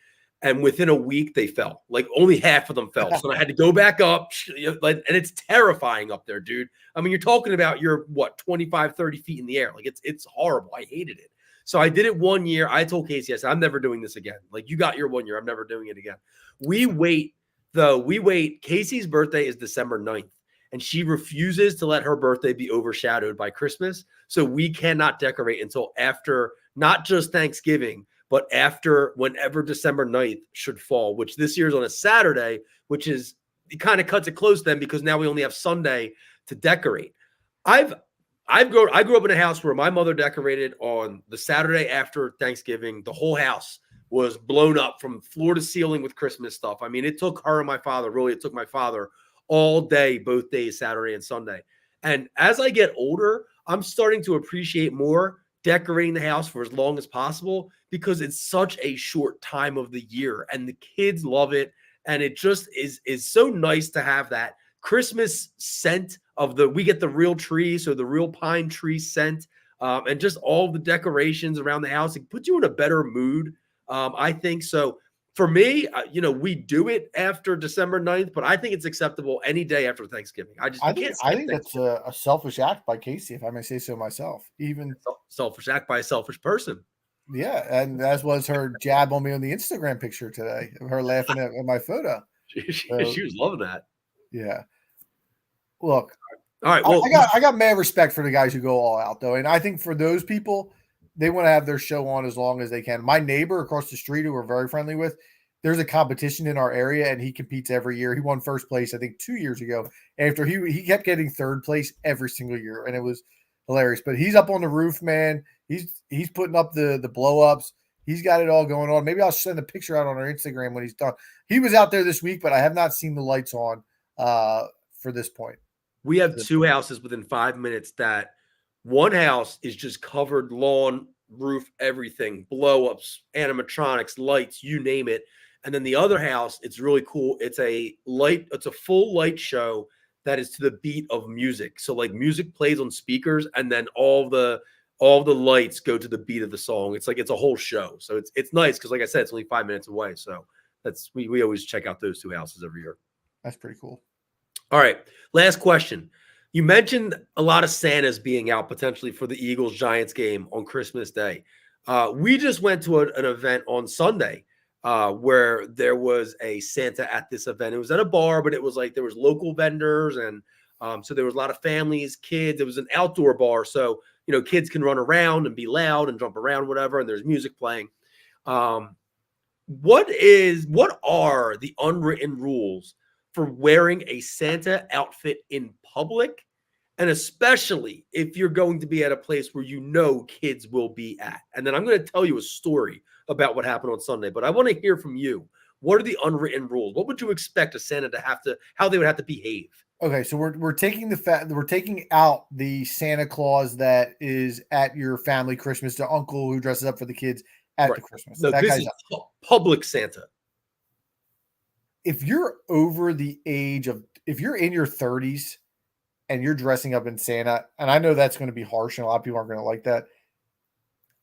E: And within a week, they fell. Like only half of them fell. So I had to go back up. And it's terrifying up there, dude. I mean, you're talking about you're 25, 30 feet in the air. Like it's horrible. I hated it. So I did it one year. I told Casey, I said, I'm never doing this again. Like you got your 1 year. I'm never doing it again. We wait. Casey's birthday is December 9th, and she refuses to let her birthday be overshadowed by Christmas. So we cannot decorate until after not just Thanksgiving, but after whenever December 9th should fall, which this year is on a Saturday, which is it kind of cuts it close then because now we only have Sunday to decorate. I grew up in a house where my mother decorated on the Saturday after Thanksgiving. The whole house was blown up from floor to ceiling with Christmas stuff. I mean, it took her and my father, really, it took my father all day, both days, Saturday and Sunday. And as I get older, I'm starting to appreciate more decorating the house for as long as possible because it's such a short time of the year and the kids love it. And it just is so nice to have that Christmas scent we get the real tree, so the real pine tree scent, and just all the decorations around the house. It puts you in a better mood. I think so. For me, we do it after December 9th, but I think it's acceptable any day after Thanksgiving. I
D: think that's a selfish act by Casey, if I may say so myself. Even
E: selfish act by a selfish person.
D: Yeah, and that was her jab on me on the Instagram picture today, of her laughing at my photo.
E: She was loving that.
D: Yeah. Look,
E: all right. Well,
D: I got mad respect for the guys who go all out though, and I think for those people, they want to have their show on as long as they can. My neighbor across the street, who we're very friendly with, there's a competition in our area, and he competes every year. He won first place, I think, 2 years ago. After he kept getting third place every single year, and it was hilarious. But he's up on the roof, man. He's putting up the blow ups. He's got it all going on. Maybe I'll send a picture out on our Instagram when he's done. He was out there this week, but I have not seen the lights on for this point.
E: We have two houses within 5 minutes that one house is just covered lawn, roof, everything, blow-ups, animatronics, lights, you name it. And then the other house, it's really cool. It's a full light show that is to the beat of music. So like music plays on speakers and then all the lights go to the beat of the song. It's like it's a whole show. So it's nice because like I said, it's only 5 minutes away. So that's we always check out those two houses every year.
D: That's pretty cool.
E: All right. Last question. You mentioned a lot of Santas being out potentially for the Eagles-Giants game on Christmas Day. We just went to an event on Sunday where there was a Santa at this event. It was at a bar, but it was like there was local vendors. And so there was a lot of families, kids. It was an outdoor bar. So, kids can run around and be loud and jump around, whatever. And there's music playing. What are the unwritten rules for wearing a Santa outfit in public, and especially if you're going to be at a place where kids will be at? And then I'm going to tell you a story about what happened on Sunday, but I want to hear from you. What are the unwritten rules? What would you expect a Santa how they would have to behave?
D: Okay, so we're taking we're taking out the Santa Claus that is at your family Christmas, the uncle who dresses up for the kids at the Christmas.
E: No, this is public Santa.
D: If you're over the age of, if you're in your 30s and you're dressing up in Santa, and I know that's going to be harsh and a lot of people aren't going to like that,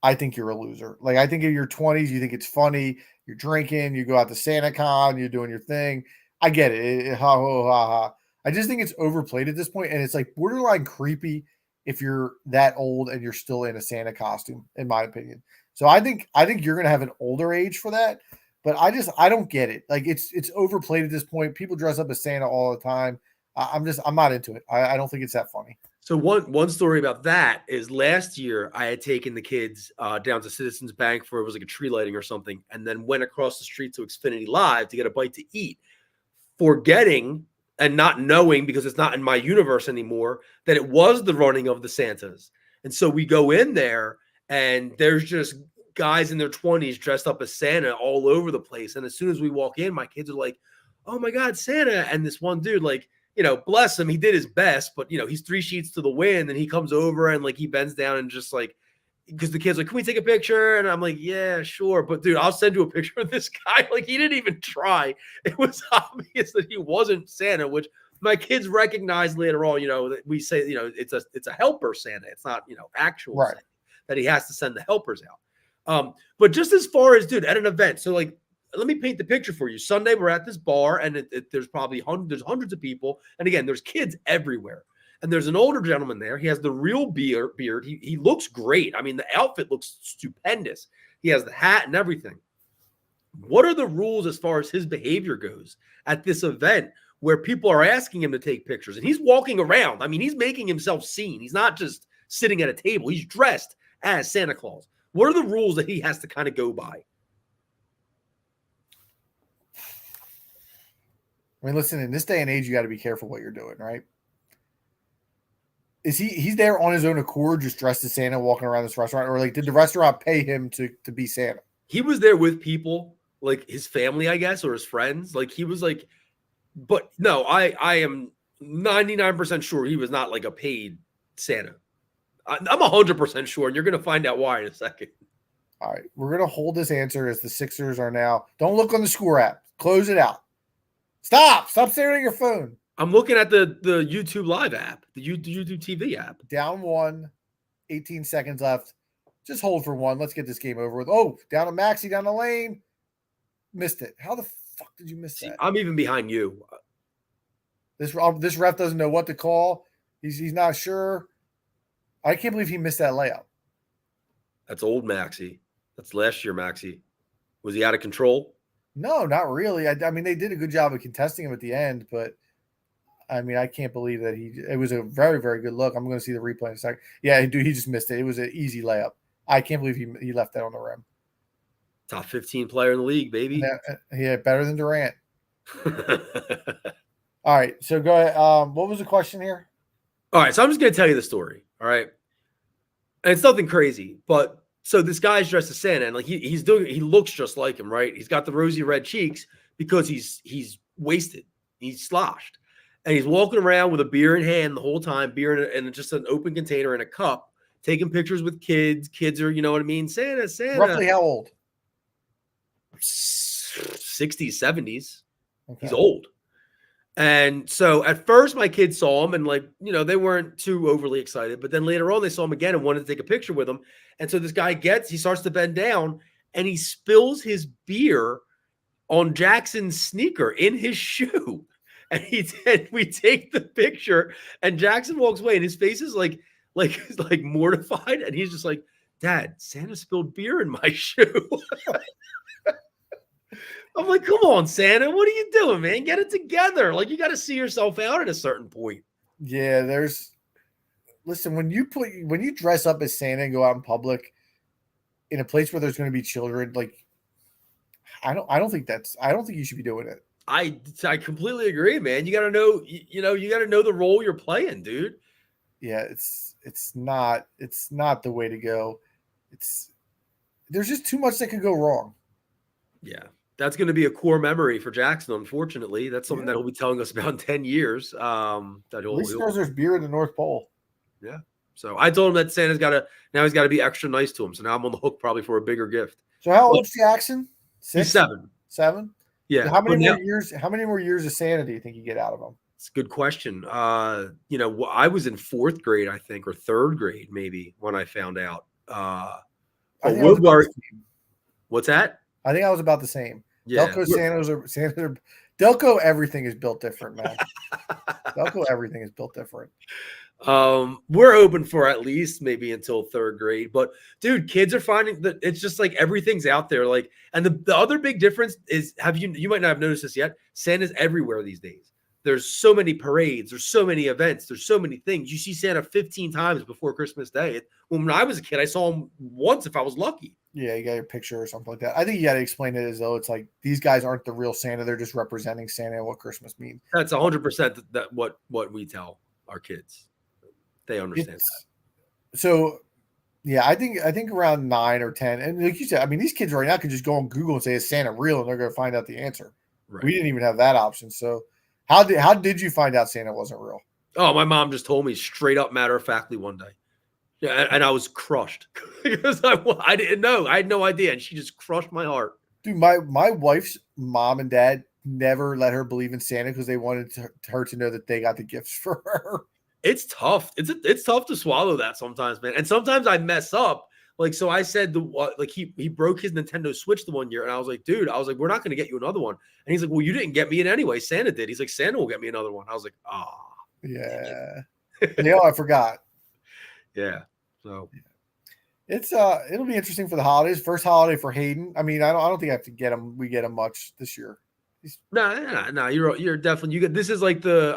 D: I think you're a loser. Like, I think in your 20s, you think it's funny, you're drinking, you go out to SantaCon, you're doing your thing. I get it. Ha, ha, ha, ha. I just think it's overplayed at this point, and it's like borderline creepy if you're that old and you're still in a Santa costume, in my opinion. So I think you're going to have an older age for that. But I don't get it. Like it's overplayed at this point. People dress up as Santa all the time. I'm not into it. I don't think it's that funny.
E: So one story about that is last year I had taken the kids down to Citizens Bank for, it was like a tree lighting or something, and then went across the street to Xfinity Live to get a bite to eat, forgetting and not knowing, because it's not in my universe anymore, that it was the running of the Santas. And so we go in there and there's just guys in their 20s dressed up as Santa all over the place. And as soon as we walk in, my kids are like, oh my God, Santa. And this one dude, like, bless him, he did his best, but he's 3 sheets to the wind, and he comes over and like he bends down and just like because the kid's like, can we take a picture? And I'm like, yeah, sure. But dude, I'll send you a picture of this guy. Like, he didn't even try. It was obvious that he wasn't Santa, which my kids recognized later on, that we say, it's a helper Santa. It's not, actual
D: Right.
E: Santa, that he has to send the helpers out. But just as far as, dude, at an event, so like, let me paint the picture for you. Sunday, we're at this bar, and there's probably hundreds of people. And again, there's kids everywhere. And there's an older gentleman there. He has the real beard. He looks great. I mean, the outfit looks stupendous. He has the hat and everything. What are the rules as far as his behavior goes at this event where people are asking him to take pictures? And he's walking around. I mean, he's making himself seen. He's not just sitting at a table. He's dressed as Santa Claus. What are the rules that he has to kind of go by?
D: I mean, listen, in this day and age, you got to be careful what you're doing, right? Is he's there on his own accord, just dressed as Santa, walking around this restaurant, or like did the restaurant pay him to be Santa?
E: He was there with people, like his family, I guess, or his friends. Like he was like, but no, I am 99% sure he was not like a paid Santa. I'm 100% sure, and you're going to find out why in a second.
D: All right, we're going to hold this answer as the Sixers are now. Don't look on the score app. Close it out. Stop staring at your phone.
E: I'm looking at the YouTube Live app, the YouTube TV app.
D: Down 1, 18 seconds left. Just hold for 1. Let's get this game over with. Oh, down to Maxey, down the lane. Missed it. How the fuck did you miss that?
E: I'm even behind you.
D: This ref doesn't know what to call. He's not sure. I can't believe he missed that layup.
E: That's old Maxey. That's last year Maxey. Was he out of control?
D: No, not really. I mean, they did a good job of contesting him at the end, but I mean, I can't believe that it was a very, very good look. I'm going to see the replay in a second. Yeah, dude, he just missed it. It was an easy layup. I can't believe he left that on the rim.
E: Top 15 player in the league, baby.
D: Yeah, better than Durant. All right, so go ahead. What was the question here?
E: All right, so I'm just going to tell you the story, all right? And it's nothing crazy, but so this guy's dressed as Santa, and like he looks just like him, right? He's got the rosy red cheeks because he's wasted. He's sloshed. And he's walking around with a beer in hand the whole time, beer in just an open container and a cup, taking pictures with kids. Kids are, you know what I mean? Santa.
D: Roughly how old?
E: 60s, 70s.
D: Okay.
E: He's old. And so at first my kids saw him and like, they weren't too overly excited. But then later on they saw him again and wanted to take a picture with him. And so this guy he starts to bend down and he spills his beer on Jackson's sneaker in his shoe. And we take the picture and Jackson walks away and his face is like mortified. And he's just like, Dad, Santa spilled beer in my shoe. I'm like, come on, Santa. What are you doing, man? Get it together. Like, you got to see yourself out at a certain point.
D: Yeah, listen, when you dress up as Santa and go out in public in a place where there's going to be children, like, I don't think you should be doing it.
E: I completely agree, man. You got to know, you got to know the role you're playing, dude.
D: Yeah, it's not the way to go. There's just too much that could go wrong.
E: Yeah. That's going to be a core memory for Jackson, unfortunately. That's something that he'll be telling us about in 10 years.
D: At least there's beer in the North Pole.
E: Yeah. So I told him that Santa's he's got to be extra nice to him. So now I'm on the hook probably for a bigger gift.
D: So how old's Jackson? 6?
E: He's 7.
D: 7?
E: Yeah.
D: So how many more years of Santa do you think you get out of him?
E: It's a good question. I was in 4th grade, I think, or 3rd grade maybe when I found out. What's that?
D: I think I was about the same.
E: Yeah.
D: Delco Delco, everything is built different, man. Delco, everything is built different.
E: We're open for at least maybe until 3rd grade. But dude, kids are finding that it's just like everything's out there. Like, and the other big difference is you might not have noticed this yet. Santa's everywhere these days. There's so many parades, there's so many events, there's so many things. You see Santa 15 times before Christmas Day. When I was a kid, I saw him once if I was lucky.
D: Yeah, you got your picture or something like that. I think you got to explain it as though it's like these guys aren't the real Santa; they're just representing Santa and what Christmas means.
E: That's 100% that what we tell our kids. They understand that.
D: So, yeah, I think around 9 or 10, and like you said, I mean, these kids right now can just go on Google and say, "Is Santa real?" and they're going to find out the answer. Right. We didn't even have that option. So, how did you find out Santa wasn't real?
E: Oh, my mom just told me straight up, matter of factly one day. Yeah, and I was crushed because I didn't know. I had no idea, and she just crushed my heart.
D: Dude, my wife's mom and dad never let her believe in Santa because they wanted her to know that they got the gifts for her.
E: It's tough. It's tough to swallow that sometimes, man. And sometimes I mess up. Like, so I said he broke his Nintendo Switch the one year, and I was like, dude, we're not going to get you another one. And he's like, well, you didn't get me it anyway. Santa did. He's like, Santa will get me another one. I was like,
D: Yeah. I forgot.
E: Yeah. So
D: It's it'll be interesting for the holidays. First holiday for Hayden. I mean, I don't think I have to get him. We get him much this year.
E: no. You're definitely this is like the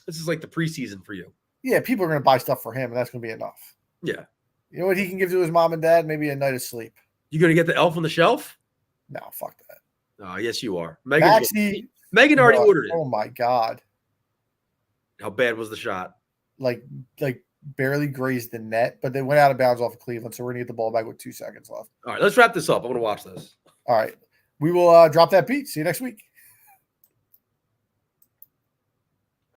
E: preseason for you.
D: Yeah, people are gonna buy stuff for him, and that's gonna be enough.
E: Yeah.
D: You know what he can give to his mom and dad? Maybe a night of sleep.
E: You gonna get the elf on the shelf?
D: No, fuck that.
E: Oh, yes, you are.
D: Megan
E: already ordered it.
D: Oh my god.
E: How bad was the shot?
D: Like barely grazed the net, but they went out of bounds off of Cleveland, so we're gonna get the ball back with 2 seconds left.
E: All right, let's wrap this up. I want to watch this.
D: All right. We will drop that beat. See you next week.